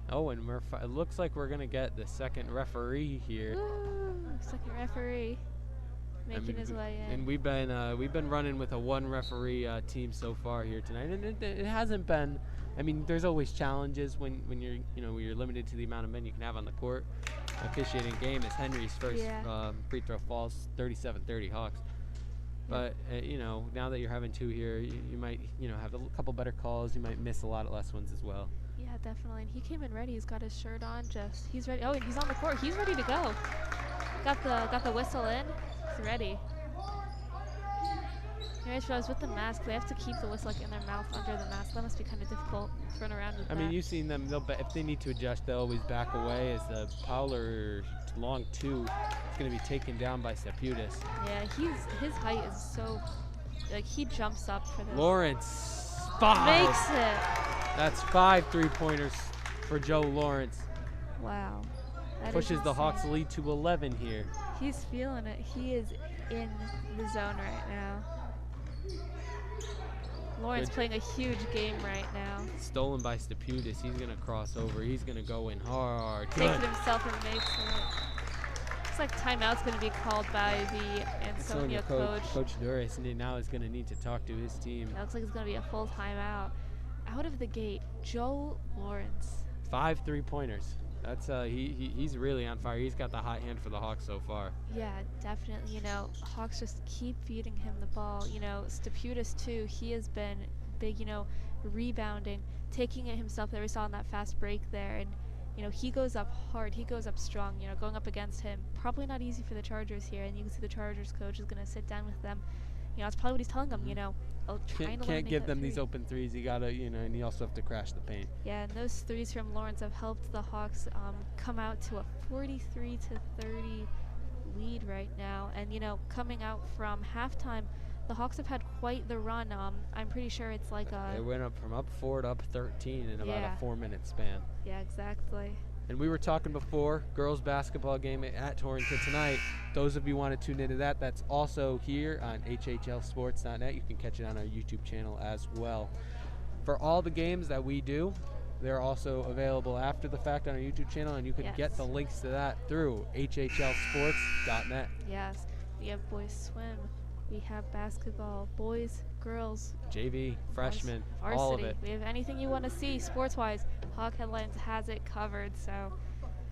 Oh, and it looks like we're going to get the second referee here. Woo, second referee making his way in. And we've been running with a 1 referee team so far here tonight, and it hasn't been. I mean, there's always challenges when you're limited to the amount of men you can have on the court. Officiating game is Henry's first free throw falls, 37-30 Hawks. But now that you're having 2 here, you might have a couple better calls. You might miss a lot of less ones as well. Yeah, definitely. And he came in ready. He's got his shirt on. He's ready. Oh, and he's on the court. He's ready to go. Got the whistle in. He's ready. I just realized with the mask, they have to keep the whistle in their mouth under the mask. That must be kind of difficult to run around with. I mean, you've seen them. If they need to adjust, they'll always back away. As the Powler long 2 is going to be taken down by Steputis. Yeah, his height is so, he jumps up for this. Lawrence, 5. Makes it. That's 5 3-pointers for Joe Lawrence. Wow. That pushes the Hawks lead to 11 here. He's feeling it. He is in the zone right now. Lawrence playing a huge game right now. Stolen by Steputis. He's going to cross over. He's going to go in hard. Takes it himself and makes it. looks like timeout's going to be called by the Ansonia coach. Coach Duras now is going to need to talk to his team. It looks like it's going to be a full timeout. Out of the gate, Joe Lawrence. 5 3-pointers. That's he's really on fire. He's got the hot hand for the Hawks so far. Yeah, definitely. You know, Hawks just keep feeding him the ball. You know, Staputis too. He has been big. You know, rebounding, taking it himself. That we saw in that fast break there, and you know he goes up hard. He goes up strong. You know, going up against him, probably not easy for the Chargers here. And you can see the Chargers coach is going to sit down with them. You know, that's probably what he's telling them. You know. Can't give them these open threes. You gotta, you know, and you also have to crash the paint. Yeah, and those threes from Lawrence have helped the Hawks come out to a 43-30 lead right now. And you know, coming out from halftime, the Hawks have had quite the run. I'm pretty sure it's like they went up from up 4 to up 13 in about a 4-minute span. Yeah, exactly. And we were talking before, girls basketball game at Torrington tonight. Those of you want to tune into that, that's also here on hhlsports.net. You can catch it on our YouTube channel as well. For all the games that we do, they're also available after the fact on our YouTube channel, and you can get the links to that through hhlsports.net. Yes, we have boys swim, we have basketball, boys, girls, JV, freshmen, Varsity. All of it. We have anything you want to see sports-wise. Hawk Headlines has it covered.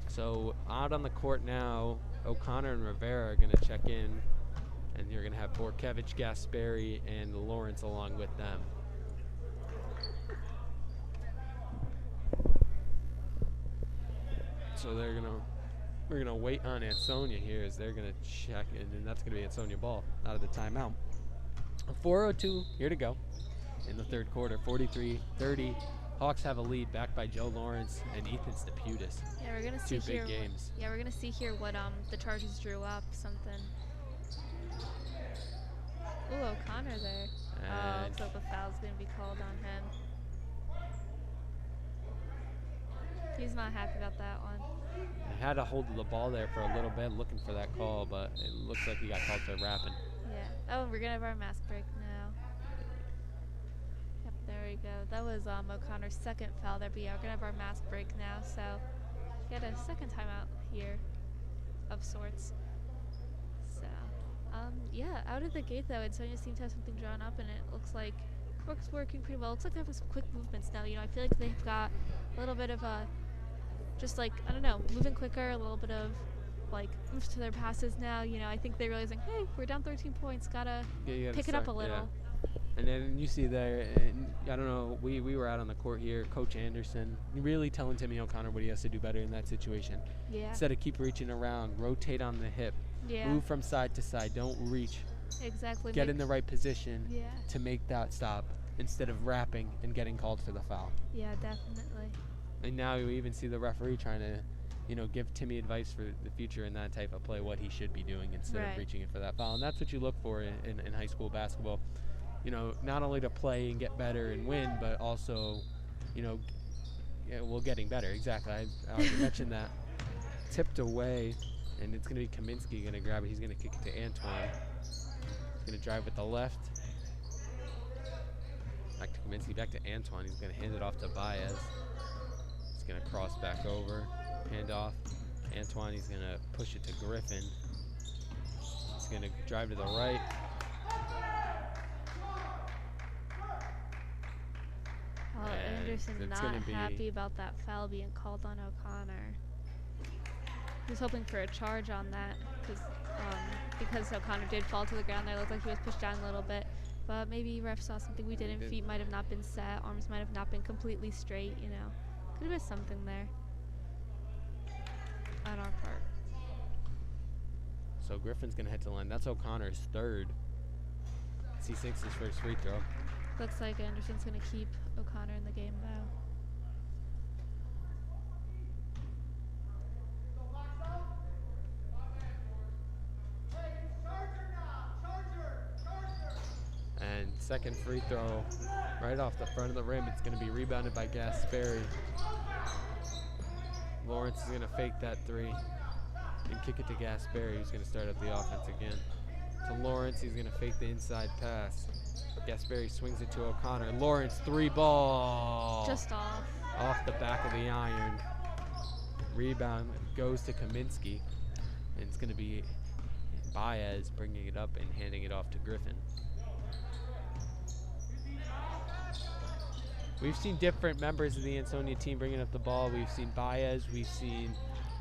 So out on the court now, O'Connor and Rivera are going to check in, and you're going to have Borkevich, Gasperi, and Lawrence along with them. So we're gonna wait on Ansonia here as they're gonna check, and then that's gonna be Ansonia ball out of the timeout. 4:02 here to go in the third quarter. 43-30. Hawks have a lead, backed by Joe Lawrence and Ethan Staputis. Yeah, we're gonna see two big games. Yeah, we're gonna see here what the Chargers drew up. Something. Ooh, O'Connor there. Looks like the foul's gonna be called on him. He's not happy about that one. He had a hold of the ball there for a little bit, looking for that call, but it looks like he got called for wrapping. Yeah. Oh, we're gonna have our mask break now. Yep, there we go. That was O'Connor's second foul there, but yeah, we're gonna have our mask break now. So, get a second timeout here, of sorts. So, yeah, out of the gate though, Ansonia seems to have something drawn up, and it looks like it's working pretty well. Looks like they have some quick movements now. You know, I feel like they've got a little bit of a just like, I don't know, moving quicker, a little bit of like oomph to their passes now. You know, I think they're realizing, hey, we're down 13 points, gotta pick it up a little. Yeah. And then you see there, and I don't know, we were out on the court here, Coach Anderson really telling Timmy O'Connor what he has to do better in that situation. Yeah. Instead of keep reaching around, rotate on the hip, move from side to side, don't reach. Exactly. Get in the right position to make that stop instead of wrapping and getting called for the foul. Yeah, definitely. And now you even see the referee trying to, you know, give Timmy advice for the future in that type of play, what he should be doing instead of reaching it for that foul. And that's what you look for in high school basketball. You know, not only to play and get better and win, but also, you know, getting better. Exactly. I already mentioned that. Tipped away, and it's going to be Kaminsky going to grab it. He's going to kick it to Antoine. He's going to drive with the left. Back to Kaminsky, back to Antoine. He's going to hand it off to Baez. He's going to cross back over, hand off. Antoine, he's going to push it to Griffin. He's going to drive to the right. Anderson not happy about that foul being called on O'Connor. He was hoping for a charge on that because O'Connor did fall to the ground there. It looked like he was pushed down a little bit. But maybe ref saw something we didn't. Feet might have not been set. Arms might have not been completely straight, you know. Could have been something there on our part. So Griffin's going to head to the line. That's O'Connor's third. C6 his first free throw. Looks like Anderson's going to keep O'Connor in the game, though. And second free throw right off the front of the rim. It's going to be rebounded by Gasperi. Lawrence is going to fake that three and kick it to Gasperi, who's going to start up the offense again. To Lawrence, he's going to fake the inside pass. Gasperi swings it to O'Connor. Lawrence, three ball. Just off. Off the back of the iron. Rebound goes to Kaminsky. And it's going to be Baez bringing it up and handing it off to Griffin. We've seen different members of the Ansonia team bringing up the ball. We've seen Baez, we've seen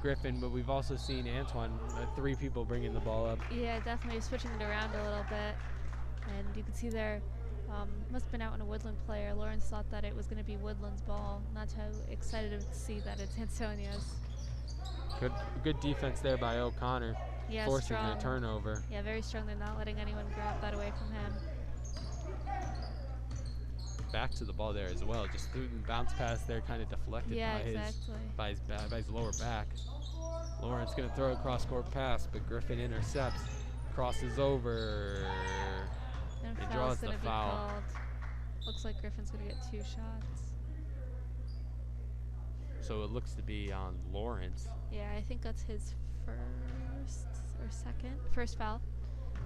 Griffin, but we've also seen Antoine, 3 people bringing the ball up. Yeah, definitely switching it around a little bit. And you can see there, must have been out on a Woodland player. Lawrence thought that it was going to be Woodland's ball. Not too excited to see that it's Ansonia's. Good defense there by O'Connor, Yeah, forcing strong. the turnover. Yeah, very strong. They're not letting anyone grab that away from him. Back to the ball there as well. Just threw the bounce pass there, kind of deflected Yeah, by exactly. by his lower back. Lawrence going to throw a cross-court pass, but Griffin intercepts, crosses over, And He foul's draws the gonna be foul. called. Looks like Griffin's going to get 2 shots. So it looks to be on Lawrence. Yeah, I think that's his first foul.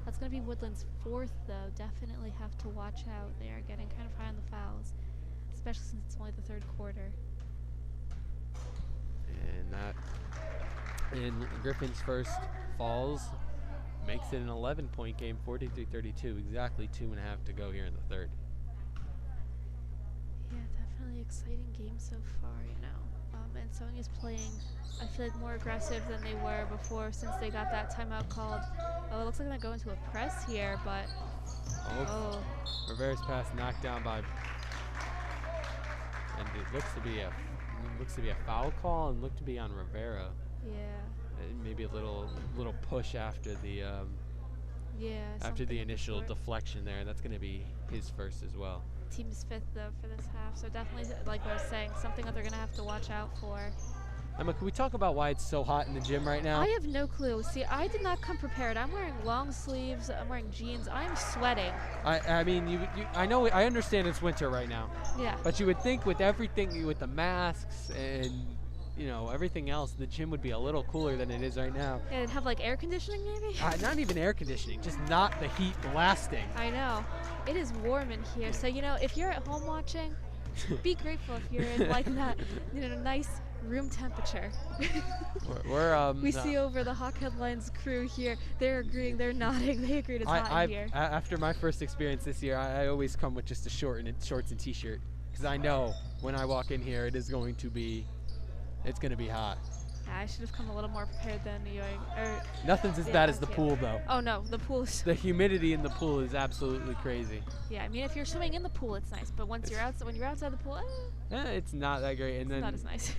That's going to be Woodland's 4th, though. Definitely have to watch out. They are getting kind of high on the fouls, especially since it's only the 3rd quarter. And Griffin's first falls, makes it an 11-point game, 43-32. Exactly 2.5 to go here in the 3rd. Yeah, definitely exciting game so far, you know. Ansonia's playing, I feel like, more aggressive than they were before since they got that timeout called. Oh, it looks like they're going to go into a press here, but Rivera's pass knocked down by, and it looks to be a foul call and looked to be on Rivera. yeah. Maybe a little push after the after the initial deflection there. That's going to be his first as well. Team's 5th though for this half, so definitely, like I was saying, something that they're gonna have to watch out for. Emma, can we talk about why it's so hot in the gym right now? I have no clue. See, I did not come prepared. I'm wearing long sleeves. I'm wearing jeans. I'm sweating. I mean, I understand it's winter right now. Yeah. But you would think with everything, with the masks and everything else, the gym would be a little cooler than it is right now. Yeah, it'd have like air conditioning maybe. Not even air conditioning, just not the heat blasting. I know. It is warm in here, so if you're at home watching, be grateful if you're in like that, nice room temperature. We see over the Hawk Headlines crew here. They're agreeing. They're nodding. They agreed it's hot in here. After my first experience this year, I always come with just a shorts and t-shirt because I know when I walk in here, it's going to be hot. I should have come a little more prepared than you. Nothing's as bad as the pool, though. Oh no, the pool is. The humidity in the pool is absolutely crazy. Yeah, I mean, if you're swimming in the pool, it's nice, but when you're outside the pool, it's not that great. And then it's not as nice.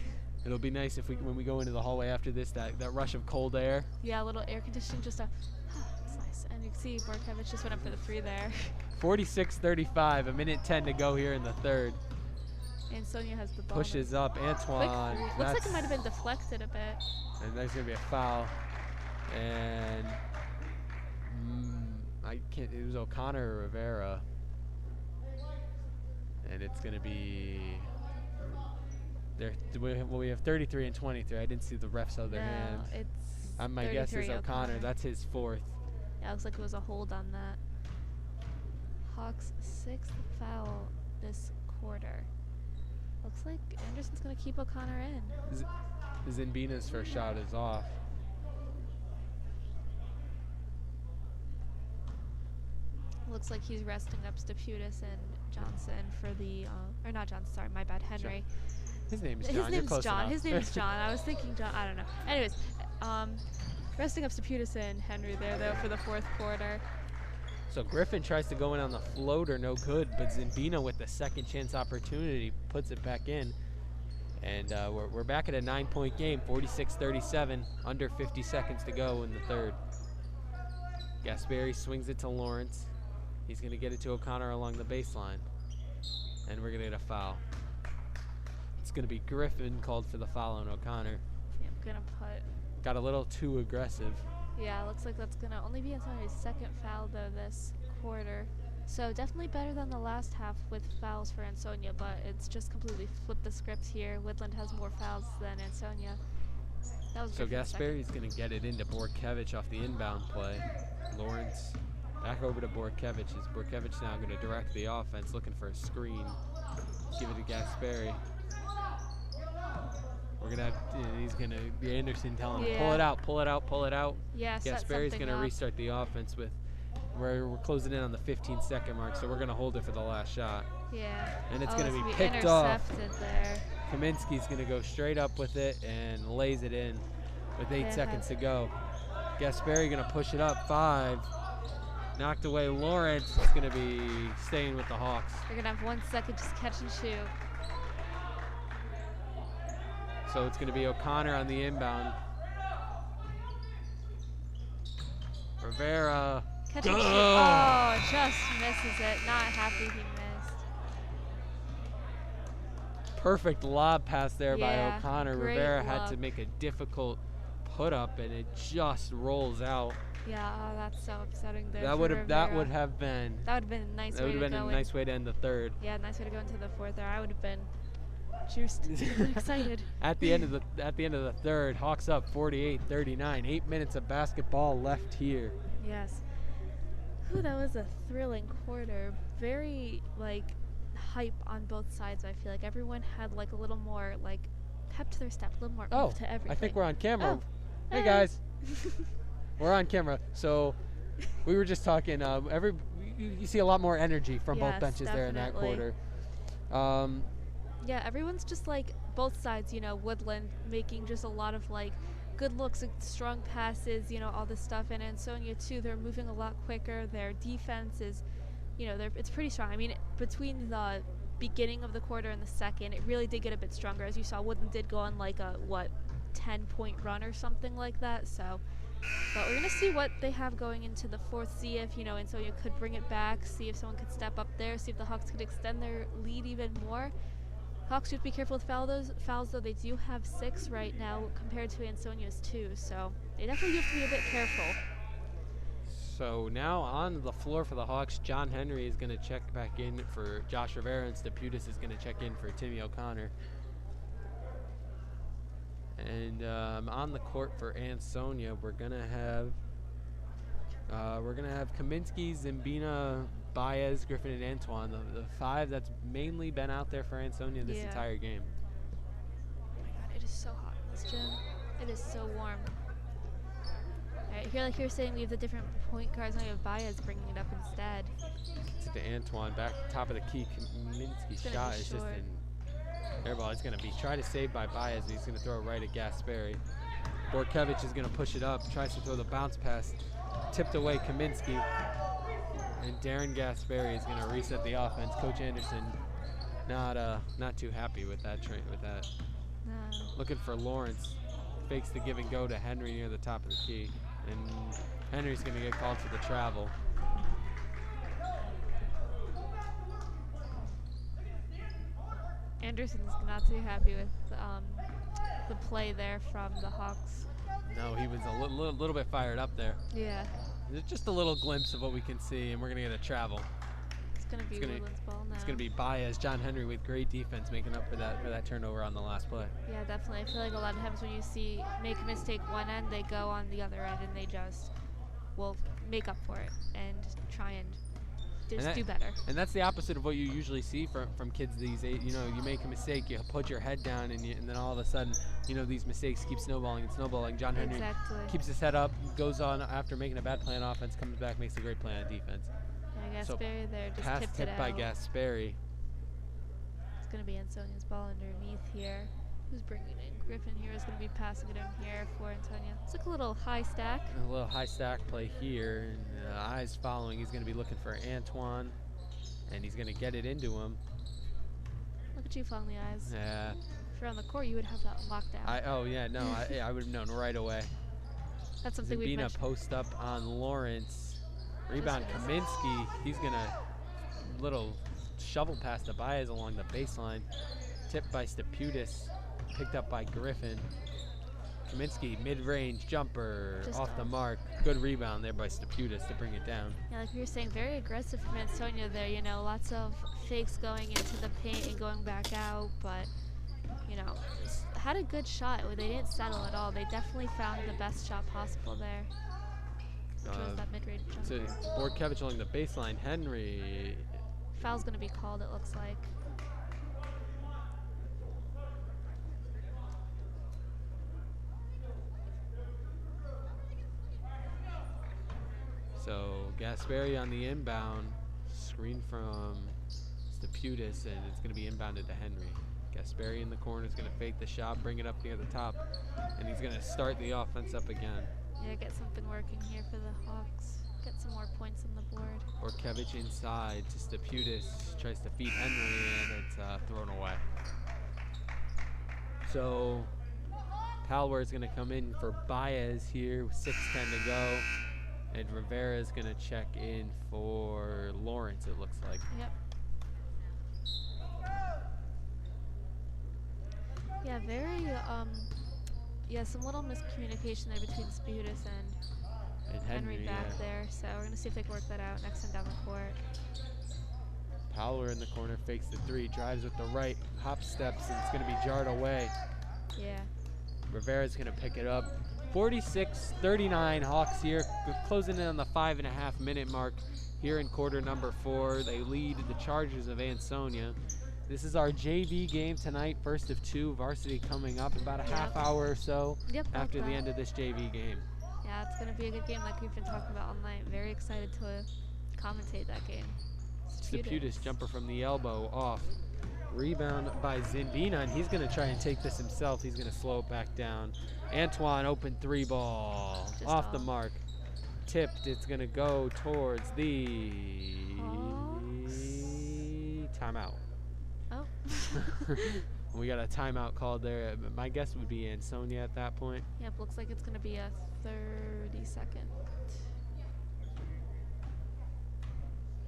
It'll be nice if when we go into the hallway after this, that rush of cold air. Yeah, a little air conditioning, just it's nice. And you can see Borkevich just went up for the 3 there. 46-35, a minute 10 to go here in the 3rd. Ansonia has the ball. Pushes up Antoine. Looks like it might have been deflected a bit. And there's going to be a foul. And it was O'Connor or Rivera. And it's going to be we have 33 and 23. I didn't see the refs of their hands. It's my guess is O'Connor. That's his 4th. Yeah, it looks like it was a hold on that. Hawks' 6th foul this quarter. Looks like Anderson's going to keep O'Connor in. Zinbina's first shot is off. Looks like he's resting up Staputis and Johnson for the, or not Johnson, sorry, my bad, Henry. His name is John. His name's John. His name is John. I was thinking John. I don't know. Anyways, resting up Staputis and Henry there, though, for the 4th quarter. So Griffin tries to go in on the floater, no good, but Zinbina with the second chance opportunity puts it back in. And we're back at a 9-point game, 46-37, under 50 seconds to go in the 3rd. Gasperi swings it to Lawrence. He's going to get it to O'Connor along the baseline. And we're going to get a foul. It's going to be Griffin called for the foul on O'Connor. Yeah, I'm going to put. Got a little too aggressive. Yeah, looks like that's going to only be Antonia's 2nd foul, though, this quarter. So definitely better than the last half with fouls for Ansonia, but it's just completely flipped the script here. Woodland has more fouls than Ansonia. That was so Gasperi's going to get it into Borkevich off the inbound play. Lawrence back over to Borkevich. Is Borkevich now going to direct the offense, looking for a screen. Give it to Gasperi. We're gonna have. He's gonna be Anderson telling him, Yeah. pull it out, pull it out, pull it out. Yeah, set Gasperi's something gonna up. restart the offense with. We're closing in on the 15-second mark, so we're gonna hold it for the last shot. Yeah. And it's Oh, gonna it's be picked off. intercepted there. Kaminsky's gonna go straight up with it and lays it in with 8 Yeah. seconds to go. Gasperi gonna push it up 5. Knocked away Lawrence. Is gonna be staying with the Hawks. They're gonna have 1 second, just catch and shoot. So it's gonna be O'Connor on the inbound. Rivera. Catch and shoot. Oh, just misses it. Not happy he missed. Perfect lob pass there by Yeah, O'Connor. great Rivera had lob. to make a difficult put up, and it just rolls out. Yeah, oh, that's so upsetting there. That for would have Rivera. been That would have been a nice that way would to have been go a in. nice way to end the third. Yeah, nice way to go into the fourth there. I would have been juiced, excited. At the end of the third, Hawks up 48-39. 8 minutes of basketball left here. Yes. Ooh, that was a thrilling quarter. Very hype on both sides. I feel like everyone had a little more pep to their step, a little more oomph to everything. I think we're on camera. Oh. Hey guys, we're on camera. So we were just talking. You see a lot more energy from both Yes, benches there in that definitely. quarter. Yeah, everyone's just both sides, Woodland making just a lot of good looks, strong passes, all this stuff. And Ansonia too, they're moving a lot quicker. Their defense is, it's pretty strong. I mean, between the beginning of the quarter and the second, it really did get a bit stronger. As you saw, Woodland did go on a 10-point run or something like that. So, but we're gonna see what they have going into the fourth. See if Ansonia could bring it back. See if someone could step up there. See if the Hawks could extend their lead even more. Hawks should be careful with fouls, though. They do have 6 right now compared to Ansonia's 2, so they definitely have to be a bit careful. So now on the floor for the Hawks, John Henry is going to check back in for Josh Rivera, and Steputis is going to check in for Timmy O'Connor. And on the court for Ansonia, we're going to have Kaminsky, Zimbina, Baez, Griffin, and Antoine, the 5 that's mainly been out there for Ansonia this entire game. Oh my god, it is so hot in this gym. It is so warm. Alright, here you're saying we have the different point guards, now we have Baez bringing it up instead. Gets it to Antoine, back top of the key. Kaminsky's shot is just in air ball. It's going to be tried to save by Baez, and he's going to throw it right at Gasperi. Borkevich is going to push it up, tries to throw the bounce pass, tipped away Kaminsky. And Darren Gasperi is going to reset the offense. Coach Anderson not too happy with that. No. Looking for Lawrence. Fakes the give and go to Henry near the top of the key. And Henry's going to get called for the travel. Anderson's not too happy with the play there from the Hawks. No, he was a little bit fired up there. Yeah. Just a little glimpse of what we can see, and we're going to get a travel. It's going to be Woodland's ball now. It's going to be Baez, John Henry with great defense making up for that turnover on the last play. Yeah, definitely. I feel like a lot of times when you make a mistake one end, they go on the other end and they just will make up for it and try and do better. And that's the opposite of what you usually see from kids these days. You make a mistake, you put your head down, and then all of a sudden, these mistakes keep snowballing and snowballing. John Henry keeps his head up, goes on after making a bad play on offense, comes back, makes a great play on defense. Yeah, Gasperi there just pass tipped it tipped by out. Gasperi. It's going to be Ansonia's ball underneath here. Who's bringing it in? Griffin here is going to be passing it in here for Ansonia. It's like a little high stack. A little high stack play here, and eyes following. He's going to be looking for Antoine, and he's going to get it into him. Look at you following the eyes. Yeah. If you're on the court, you would have that locked down. I would have known right away. That's something we've mentioned. Post up on Lawrence. Rebound Kaminsky. He's going to little shovel pass to Baez along the baseline. Tipped by Steputis. Picked up by Griffin. Kaminsky, mid-range jumper, Just off the mark. Good rebound there by Steputis to bring it down. Yeah, like we were saying, very aggressive from Ansonia there. Lots of fakes going into the paint and going back out, but had a good shot. They didn't settle at all. They definitely found the best shot possible there, which was that mid-range jumper. Borkevich along the baseline. Henry. Foul's going to be called, it looks like. So Gasperi on the inbound, screen from Steputis, and it's going to be inbounded to Henry. Gasperi in the corner is going to fake the shot, bring it up near the top, and he's going to start the offense up again. Yeah, get something working here for the Hawks. Get some more points on the board. Borkevich inside to Steputis, tries to feed Henry, and it's thrown away. So Palwer is going to come in for Baez here with 6:10 to go. And Rivera is going to check in for Lawrence, it looks like. Yep. Yeah, very, some little miscommunication there between Steputis and Henry back there. So we're going to see if they can work that out next time down the court. Palwer in the corner, fakes the three, drives with the right, hop steps, and it's going to be jarred away. Yeah. Rivera's going to pick it up. 46-39 Hawks here, closing in on the 5.5 minute mark here in quarter number 4. They lead the Chargers of Ansonia. This is our JV game tonight, first of 2. Varsity coming up about a half hour or so after the end of this JV game. Yeah, it's going to be a good game like we've been talking about all night. Very excited to commentate that game. Steputis jumper from the elbow off. Rebound by Zimbina, and he's going to try and take this himself. He's going to slow it back down. Antoine, open 3 ball. Just off the mark. Tipped. It's going to go towards the Hawks. Timeout. Oh. We got a timeout called there. My guess would be Ansonia at that point. Yep, looks like it's going to be a 30-second.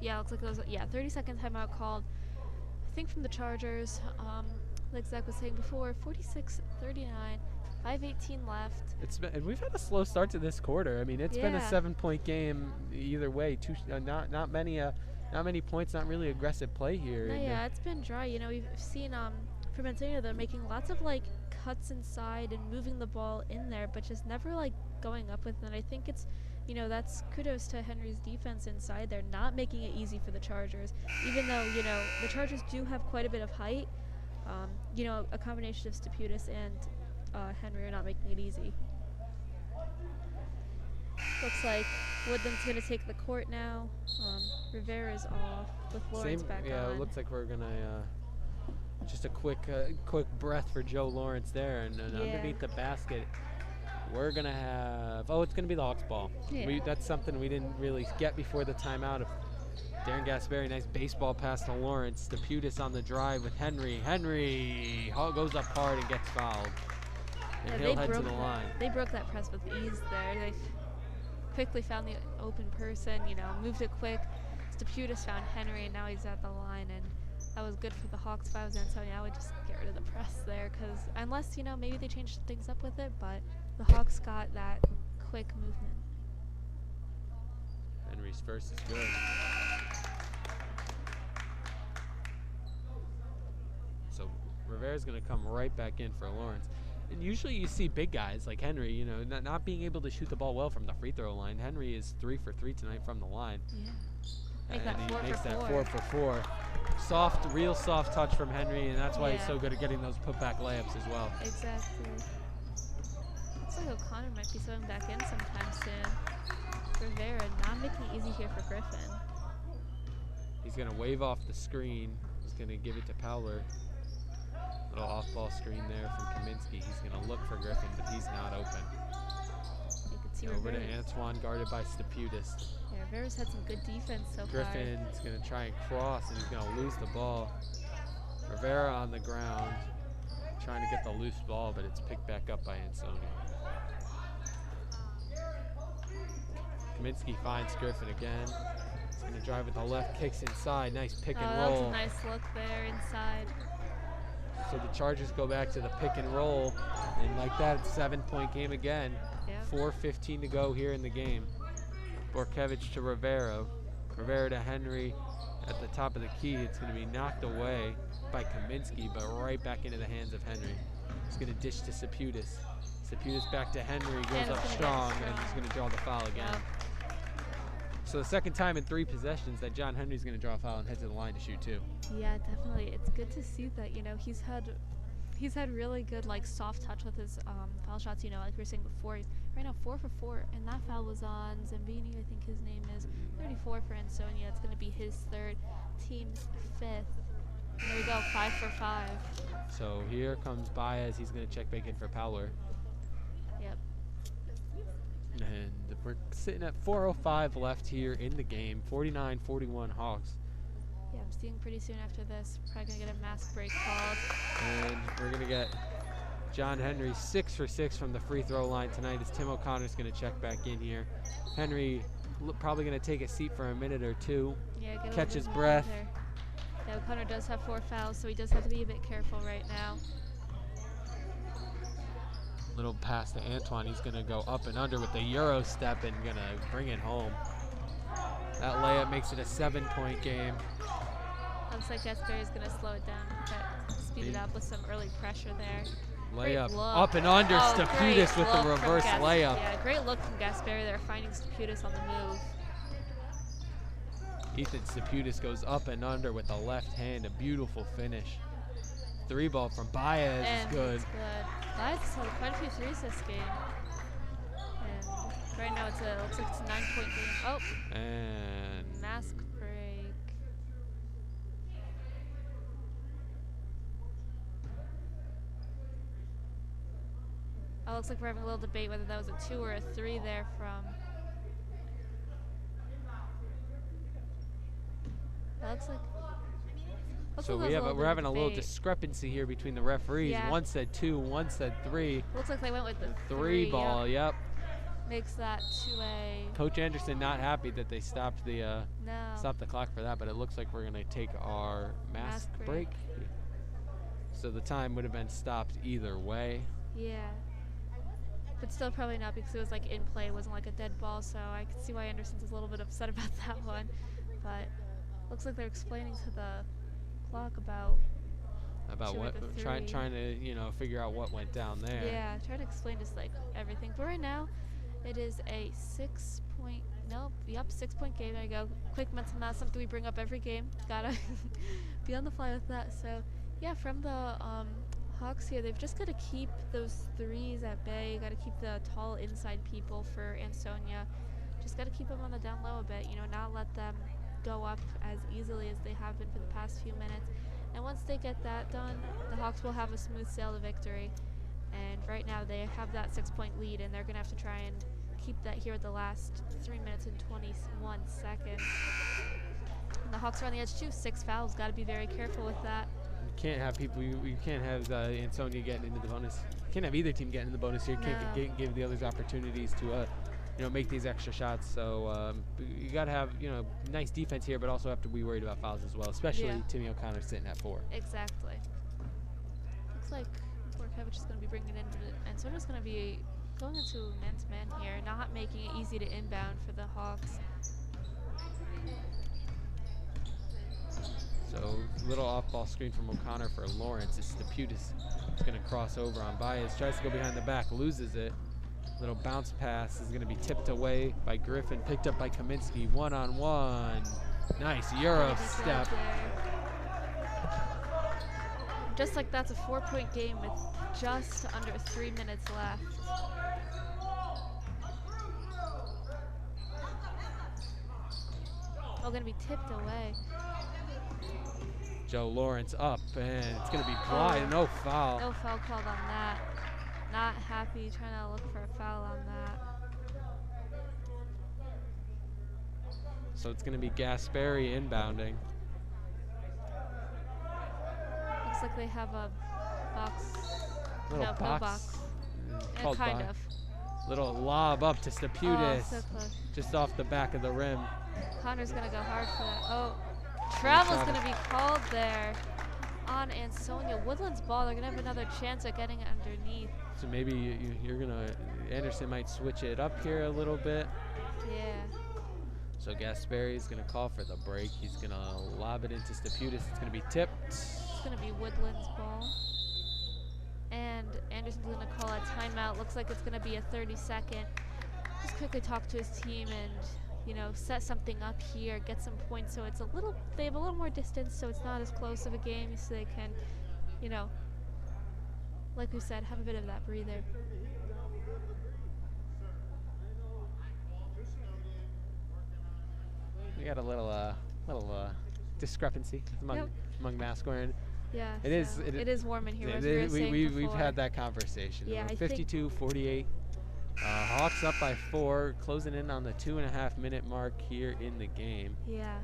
Yeah, looks like it was 30-second timeout called. I think from the Chargers. Like Zach was saying before, 46-39, 5:18 left. And we've had a slow start to this quarter. I mean, it's been a 7-point game either way. Not many points, not really aggressive play here. No, it's been dry. You know, we've seen from Ansonia they're making lots of like cuts inside and moving the ball in there, but just never like going up with it. And I think it's, you know, that's kudos to Henry's defense inside. They're not making it easy for the Chargers, even though, you know, the Chargers do have quite a bit of height. You know, a combination of Steputis and Henry are not making it easy. Looks like Woodland's going to take the court now. Rivera's off with Lawrence back on. Yeah, it looks like we're going to just a quick breath for Joe Lawrence there. And underneath the basket, we're going to have, it's going to be the Hawks ball. Yeah. That's something we didn't really get before the timeout. Darren Gasperi, nice baseball pass to Lawrence. Steputis on the drive with Henry. Henry goes up hard and gets fouled. And he'll head to the line. They broke that press with ease there. They quickly found the open person, you know, moved it quick. Steputis found Henry, and now he's at the line. And that was good for the Hawks. If I was Ansonia, I would just get rid of the press there, because unless, you know, maybe they changed things up with it, but the Hawks got that quick movement. Henry's first is good. So Rivera's going to come right back in for Lawrence. And usually you see big guys like Henry, you know, not being able to shoot the ball well from the free throw line. Henry is 3 for 3 tonight from the line. Yeah. He makes that 4 for 4. Real soft touch from Henry, and that's why he's so good at getting those putback layups as well. Exactly. Looks like O'Connor might be throwing back in sometime soon. Rivera not making it easy here for Griffin. He's going to wave off the screen. He's going to give it to Powler. Little off-ball screen there from Kaminsky. He's going to look for Griffin, but he's not open. You can see over to Antoine, guarded by Steputis. Yeah, Rivera's had some good defense so far. Griffin's going to try and cross, and he's going to lose the ball. Rivera on the ground, trying to get the loose ball, but it's picked back up by Ansonia. Kaminsky finds Griffin again. He's going to drive with the left, kicks inside. Nice pick and roll. That's a nice look there inside. So the Chargers go back to the pick and roll, and like that, it's a 7-point game again. Yep. 4:15 to go here in the game. Borkevich to Rivera. Rivera to Henry at the top of the key. It's going to be knocked away by Kaminsky, but right back into the hands of Henry. He's going to dish to Steputis. Steputis back to Henry, goes up strong, and he's going to draw the foul again. Yep. So the second time in 3 possessions that John Henry's going to draw a foul and head to the line to shoot 2. Yeah, definitely. It's good to see that, you know, he's had really good, like, soft touch with his foul shots. You know, like we were saying before, he's right now 4 for 4, and that foul was on Zambini. I think his name is 34 for Ansonia. It's going to be his third, team's fifth. And there we go, 5 for 5. So here comes Baez. He's going to check back in for Powler. Yep. And we're sitting at 4:05 left here in the game. 49-41 Hawks. Yeah, I'm seeing pretty soon after this. Probably going to get a mask break called. And we're going to get John Henry 6 for 6 from the free throw line tonight as Tim O'Connor's going to check back in here. Henry probably going to take a seat for a minute or two. Yeah, catch his breath. Yeah, O'Connor does have 4 fouls, so he does have to be a bit careful right now. Little pass to Antoine. He's going to go up and under with the Euro step and going to bring it home. That layup makes it a 7-point game. Looks like Gaspari's going to slow it down, but speed it up with some early pressure there. Layup up and under. Stapudis with the reverse layup. Yeah, great look from Gaspari there, finding Stapudis on the move. Ethan Stapudis goes up and under with the left hand. A beautiful finish. 3-ball from Baez is good. It's good. Baez has had quite a few threes this game. And right now looks like it's a 9-point game. Oh, and mask break. Oh, looks like we're having a little debate whether that was a 2 or a 3 there from. That looks like. So we're having a little discrepancy here between the referees. Yeah. One said 2, one said 3. Looks like they went with the 3-ball. Yep. Makes that 2A. Coach Anderson not happy that they stopped the clock for that, but it looks like we're gonna take our mask break. So the time would have been stopped either way. Yeah. But still probably not, because it was like in play, it wasn't like a dead ball, so I can see why Anderson's a little bit upset about that one. But looks like they're explaining to the clock about what, trying to figure out what went down there. Yeah, trying to explain just like everything. But right now it is a 6-point game. There you go. Quick mental math, something we bring up every game. Gotta be on the fly with that. So yeah, from the Hawks here, they've just got to keep those threes at bay. Got to keep the tall inside people for Ansonia. Just got to keep them on the down low a bit, not let them go up as easily as they have been for the past few minutes. And once they get that done, the Hawks will have a smooth sail to victory. And right now they have that 6-point lead, and they're going to have to try and keep that here at the last 3 minutes and 21 seconds. And the Hawks are on the edge too. 6 fouls. Got to be very careful with that. You can't have people. You can't have Ansonia getting into the bonus. You can't have either team getting in the bonus here. You can't give the others opportunities to make these extra shots. So you got to have nice defense here, but also have to be worried about fouls as well, especially Timmy O'Connor sitting at 4. Exactly. Looks like Borkevich is going to be bringing it in, and Ansonia's going to be going into man-to-man here, not making it easy to inbound for the Hawks. So little off-ball screen from O'Connor for Lawrence. It's Stapudis. It's going to cross over on Baez. Tries to go behind the back, loses it. Little bounce pass is going to be tipped away by Griffin, picked up by Kaminsky. 1-on-1. Nice Euro step. Just like that's a 4-point game with just under 3 minutes left. Oh, going to be tipped away. Joe Lawrence up, and it's going to be blind. No foul. No foul called on that. Not happy, trying to look for a foul on that. So it's going to be Gaspari inbounding. Looks like they have a box. No box. Yeah, kind of. Little lob up to Stapudis. Oh, so close. Just off the back of the rim. Connor's going to go hard for that. Oh, travel's going to be called there on Ansonia. Woodland's ball. They're going to have another chance at getting it underneath. So maybe you're going to, Anderson might switch it up here a little bit. Yeah. So Gaspari is going to call for the break. He's going to lob it into Stapudis. It's going to be tipped. It's going to be Woodland's ball. And Anderson's going to call a timeout. Looks like it's going to be a 30-second. Just quickly talk to his team and, set something up here, get some points so they have a little more distance so it's not as close of a game so they can, like we said, have a bit of that breather. we got a little discrepancy among mask wearing. Yeah. It is warm in here. We've had that conversation. Yeah, 52-48. Hawks up by 4, closing in on the 2.5 minute mark here in the game. Yeah,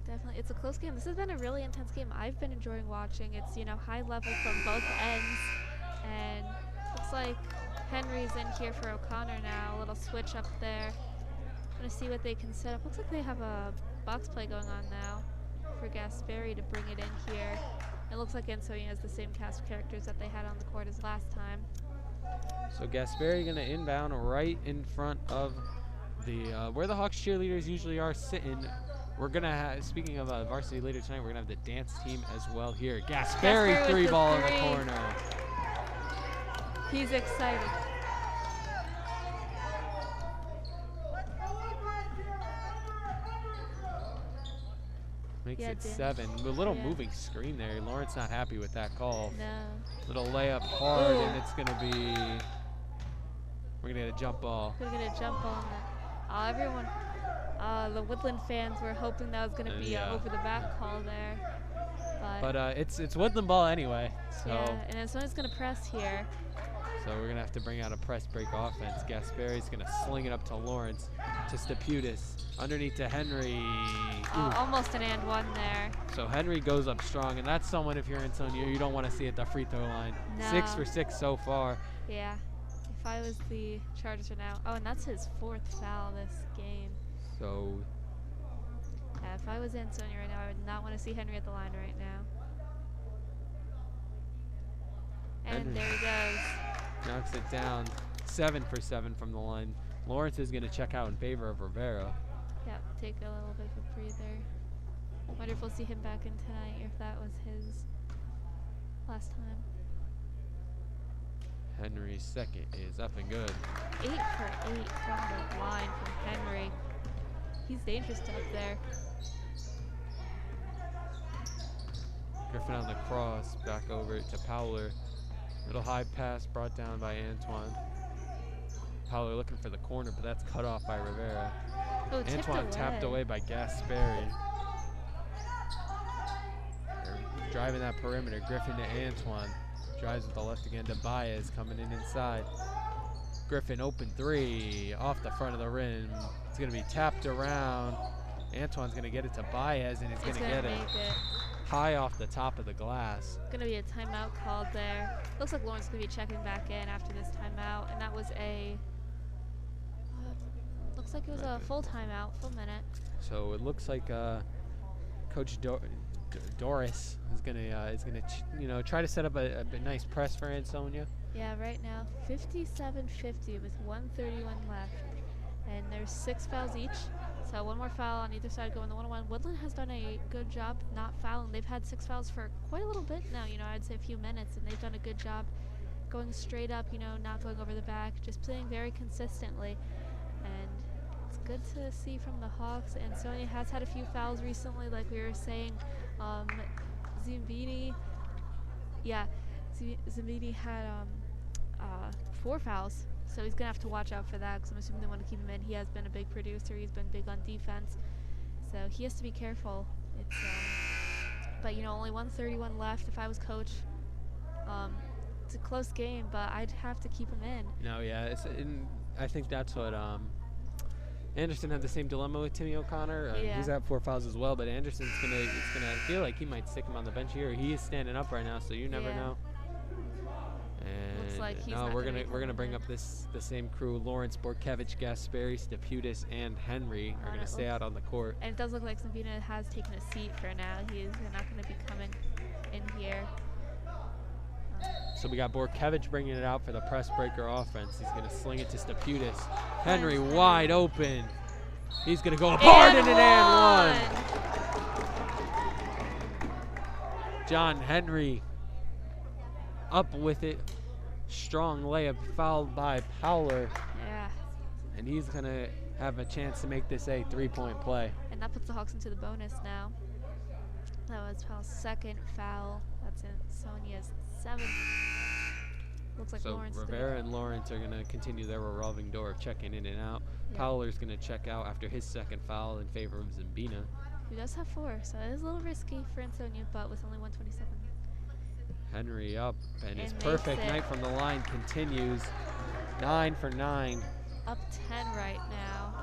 definitely. It's a close game. This has been a really intense game. I've been enjoying watching. It's, high level from both ends. And looks like Henry's in here for O'Connor now. A little switch up there. Going to see what they can set up. Looks like they have a box play going on now for Gasperi to bring it in here. It looks like Ansonia has the same cast of characters that they had on the court as last time. So Gasperi going to inbound right in front of the where the Hawks cheerleaders usually are sitting. We're going to have, speaking of varsity later tonight, we're going to have the dance team as well here. Gasperi 3-ball in the corner. He's excited. Makes it 7. A little moving screen there. Lawrence not happy with that call. No. Little layup hard, and it's going to be, we're going to get a jump ball. We're going to get a jump ball. Everyone, the Woodland fans were hoping that was going to be an over the back call there. But it's Woodland ball anyway. So. Yeah, and Ansonia's going to press here. So we're going to have to bring out a press break offense. Gasperi's going to sling it up to Lawrence, to Staputis, underneath to Henry. Almost an and one there. So Henry goes up strong, and that's someone, if you're Ansonia, you don't want to see at the free throw line. No. 6 for 6 so far. Yeah. If I was the Chargers right now. Oh, and that's his 4th foul this game. So. Yeah, if I was Ansonia right now, I would not want to see Henry at the line right now. And Henry. there he goes. Knocks it down. 7 for 7 from the line. Lawrence is going to check out in favor of Rivera. Yep, take a little bit of a breather. Wonder if we'll see him back in tonight, or if that was his last time. Henry's second is up and good. 8 for 8 from the line from Henry. He's dangerous up there. Griffin on the cross, back over to Powler. Little high pass brought down by Antoine. Powler looking for the corner, but that's cut off by Rivera. Oh, Antoine tapped away by Gasperi. They're driving that perimeter. Griffin to Antoine. Drives with the left again to Baez, coming in inside. Griffin open 3 off the front of the rim. It's going to be tapped around. Antoine's going to get it to Baez, and he's going to get it high off the top of the glass. Going to be a timeout called there. Looks like Lawrence is going to be checking back in after this timeout, and that was a looks like it was a full timeout, full minute. So it looks like Coach Doris is gonna try to set up a nice press for Ansonia. Yeah, right now 57-50 with 1:31 left, and there's 6 fouls each. So one more foul on either side going the 1-on-1. Woodland has done a good job not fouling. They've had 6 fouls for quite a little bit now. I'd say a few minutes, and they've done a good job going straight up. Not going over the back, just playing very consistently, and it's good to see from the Hawks. Ansonia has had a few fouls recently, like we were saying. Zimbini had 4 fouls, so he's gonna have to watch out for that, because I'm assuming they want to keep him in. He has been a big producer. He's been big on defense, so he has to be careful. It's but only 1:31 left. If I was coach, it's a close game, but I'd have to keep him in. No, yeah, I think that's what Anderson had the same dilemma with Timmy O'Connor. He's at 4 fouls as well, but Anderson's gonna feel like he might stick him on the bench here. He is standing up right now, so you never know. And looks like he's we're gonna bring up the same crew. Lawrence, Borkevich, Gasperi, Staputis, and Henry are gonna stay out on the court. And it does look like Zambina has taken a seat for now. They're not gonna be coming in here. So we got Borkevich bringing it out for the press breaker offense. He's gonna sling it to Staputis. Henry wide open. He's gonna go hard in an and one. John Henry up with it. Strong layup, fouled by Powler. Yeah. And he's gonna have a chance to make this a 3-point play. And that puts the Hawks into the bonus now. That was Powell's 2nd foul. That's Sonia's 7th. Looks like so Lawrence. Rivera and Lawrence are gonna continue their revolving door of checking in and out. Yep. Powler's going to check out after his second foul in favor of Zimbina. He does have 4, so it is a little risky for Ansonia, but with only 127. Henry up, and his makes perfect it. night from the line continues. 9 for 9. Up 10 right now.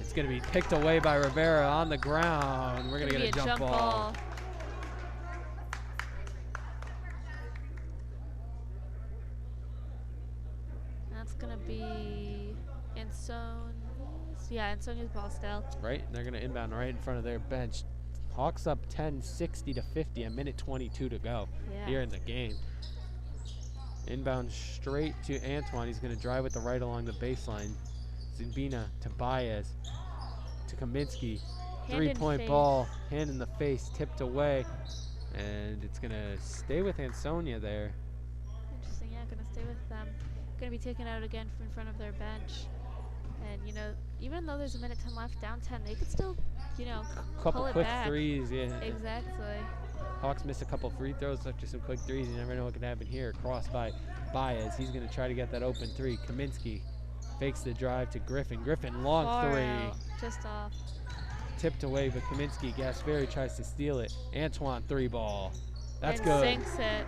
It's going to be picked away by Rivera on the ground. We're going to get a jump ball. That's going to be Ansonia's. Yeah, Ansonia's ball still. Right, and they're going to inbound right in front of their bench. Hawks up 10, 60 to 50, a minute 22 to go here in the game. Inbound straight to Antoine. He's going to drive with the right along the baseline. Zimbina to Baez to Kaminsky. Three-point ball, hand in the face, tipped away. And it's going to stay with Ansonia there. Interesting, yeah, going to stay with them. Going to be taken out again from in front of their bench. And, you know, even though there's a minute 10 left, down 10, they could still, you know, couple pull it quick back. threes, yeah. Exactly. Hawks miss a couple free throws after some quick threes. You never know what can happen here. Crossed by Baez. He's going to try to get that open three. Kaminsky fakes the drive to Griffin. Griffin, long Far three. out, just off. Tipped away, but Kaminsky. Gasperi tries to steal it. Antoine, 3 ball. That's and good. Sinks it.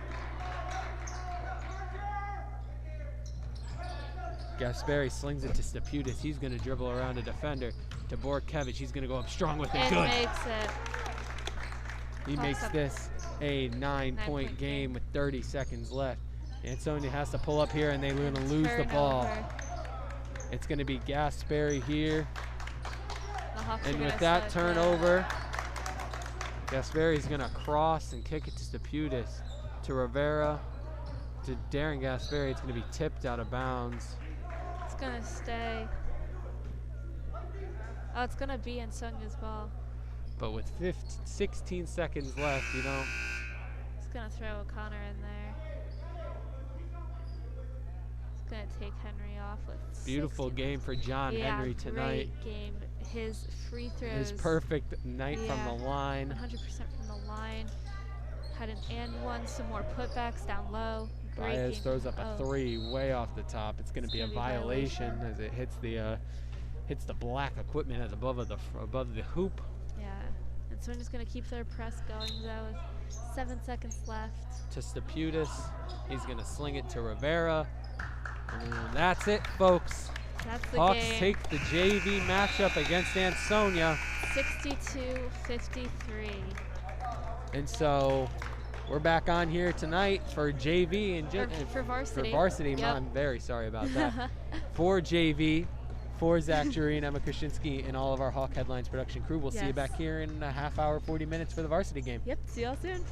Gasperi slings it to Staputis. He's going to dribble around a defender to Borkevich. He's going to go up strong with it. And Good. makes it. He makes this a 9-point game with 30 seconds left. Ansonia has to pull up here, and they're going to lose the ball. It's going to be Gasperi here. And with that turnover, Gasperi's going to cross and kick it to Staputis, to Rivera, to Darren Gasperi. It's going to be tipped out of bounds. It's going to stay. Oh, it's going to be Ansonia's ball. But with 16 seconds left, you know. It's going to throw O'Connor in there. It's going to take Henry off with Beautiful game for John Henry tonight. Great game. His free throws. His perfect night from the line. 100% from the line. Had an and one, some more putbacks down low. Baez throws up a 3 way off the top. It's going to be a violation as it hits the black equipment as above the hoop. Yeah, and Sonia's going to keep their press going though with 7 seconds left. To Staputis, he's going to sling it to Rivera. And that's it, folks. That's the Hawks game. take the JV matchup against Ansonia. 62-53. And so we're back on here tonight for JV and for Varsity. For Varsity, yep. I'm very sorry about that. For JV, for Zach Jury and Emma Krasinski and all of our Hawk Headlines production crew. We'll see you back here in a half hour, 40 minutes for the Varsity game. Yep, see y'all soon.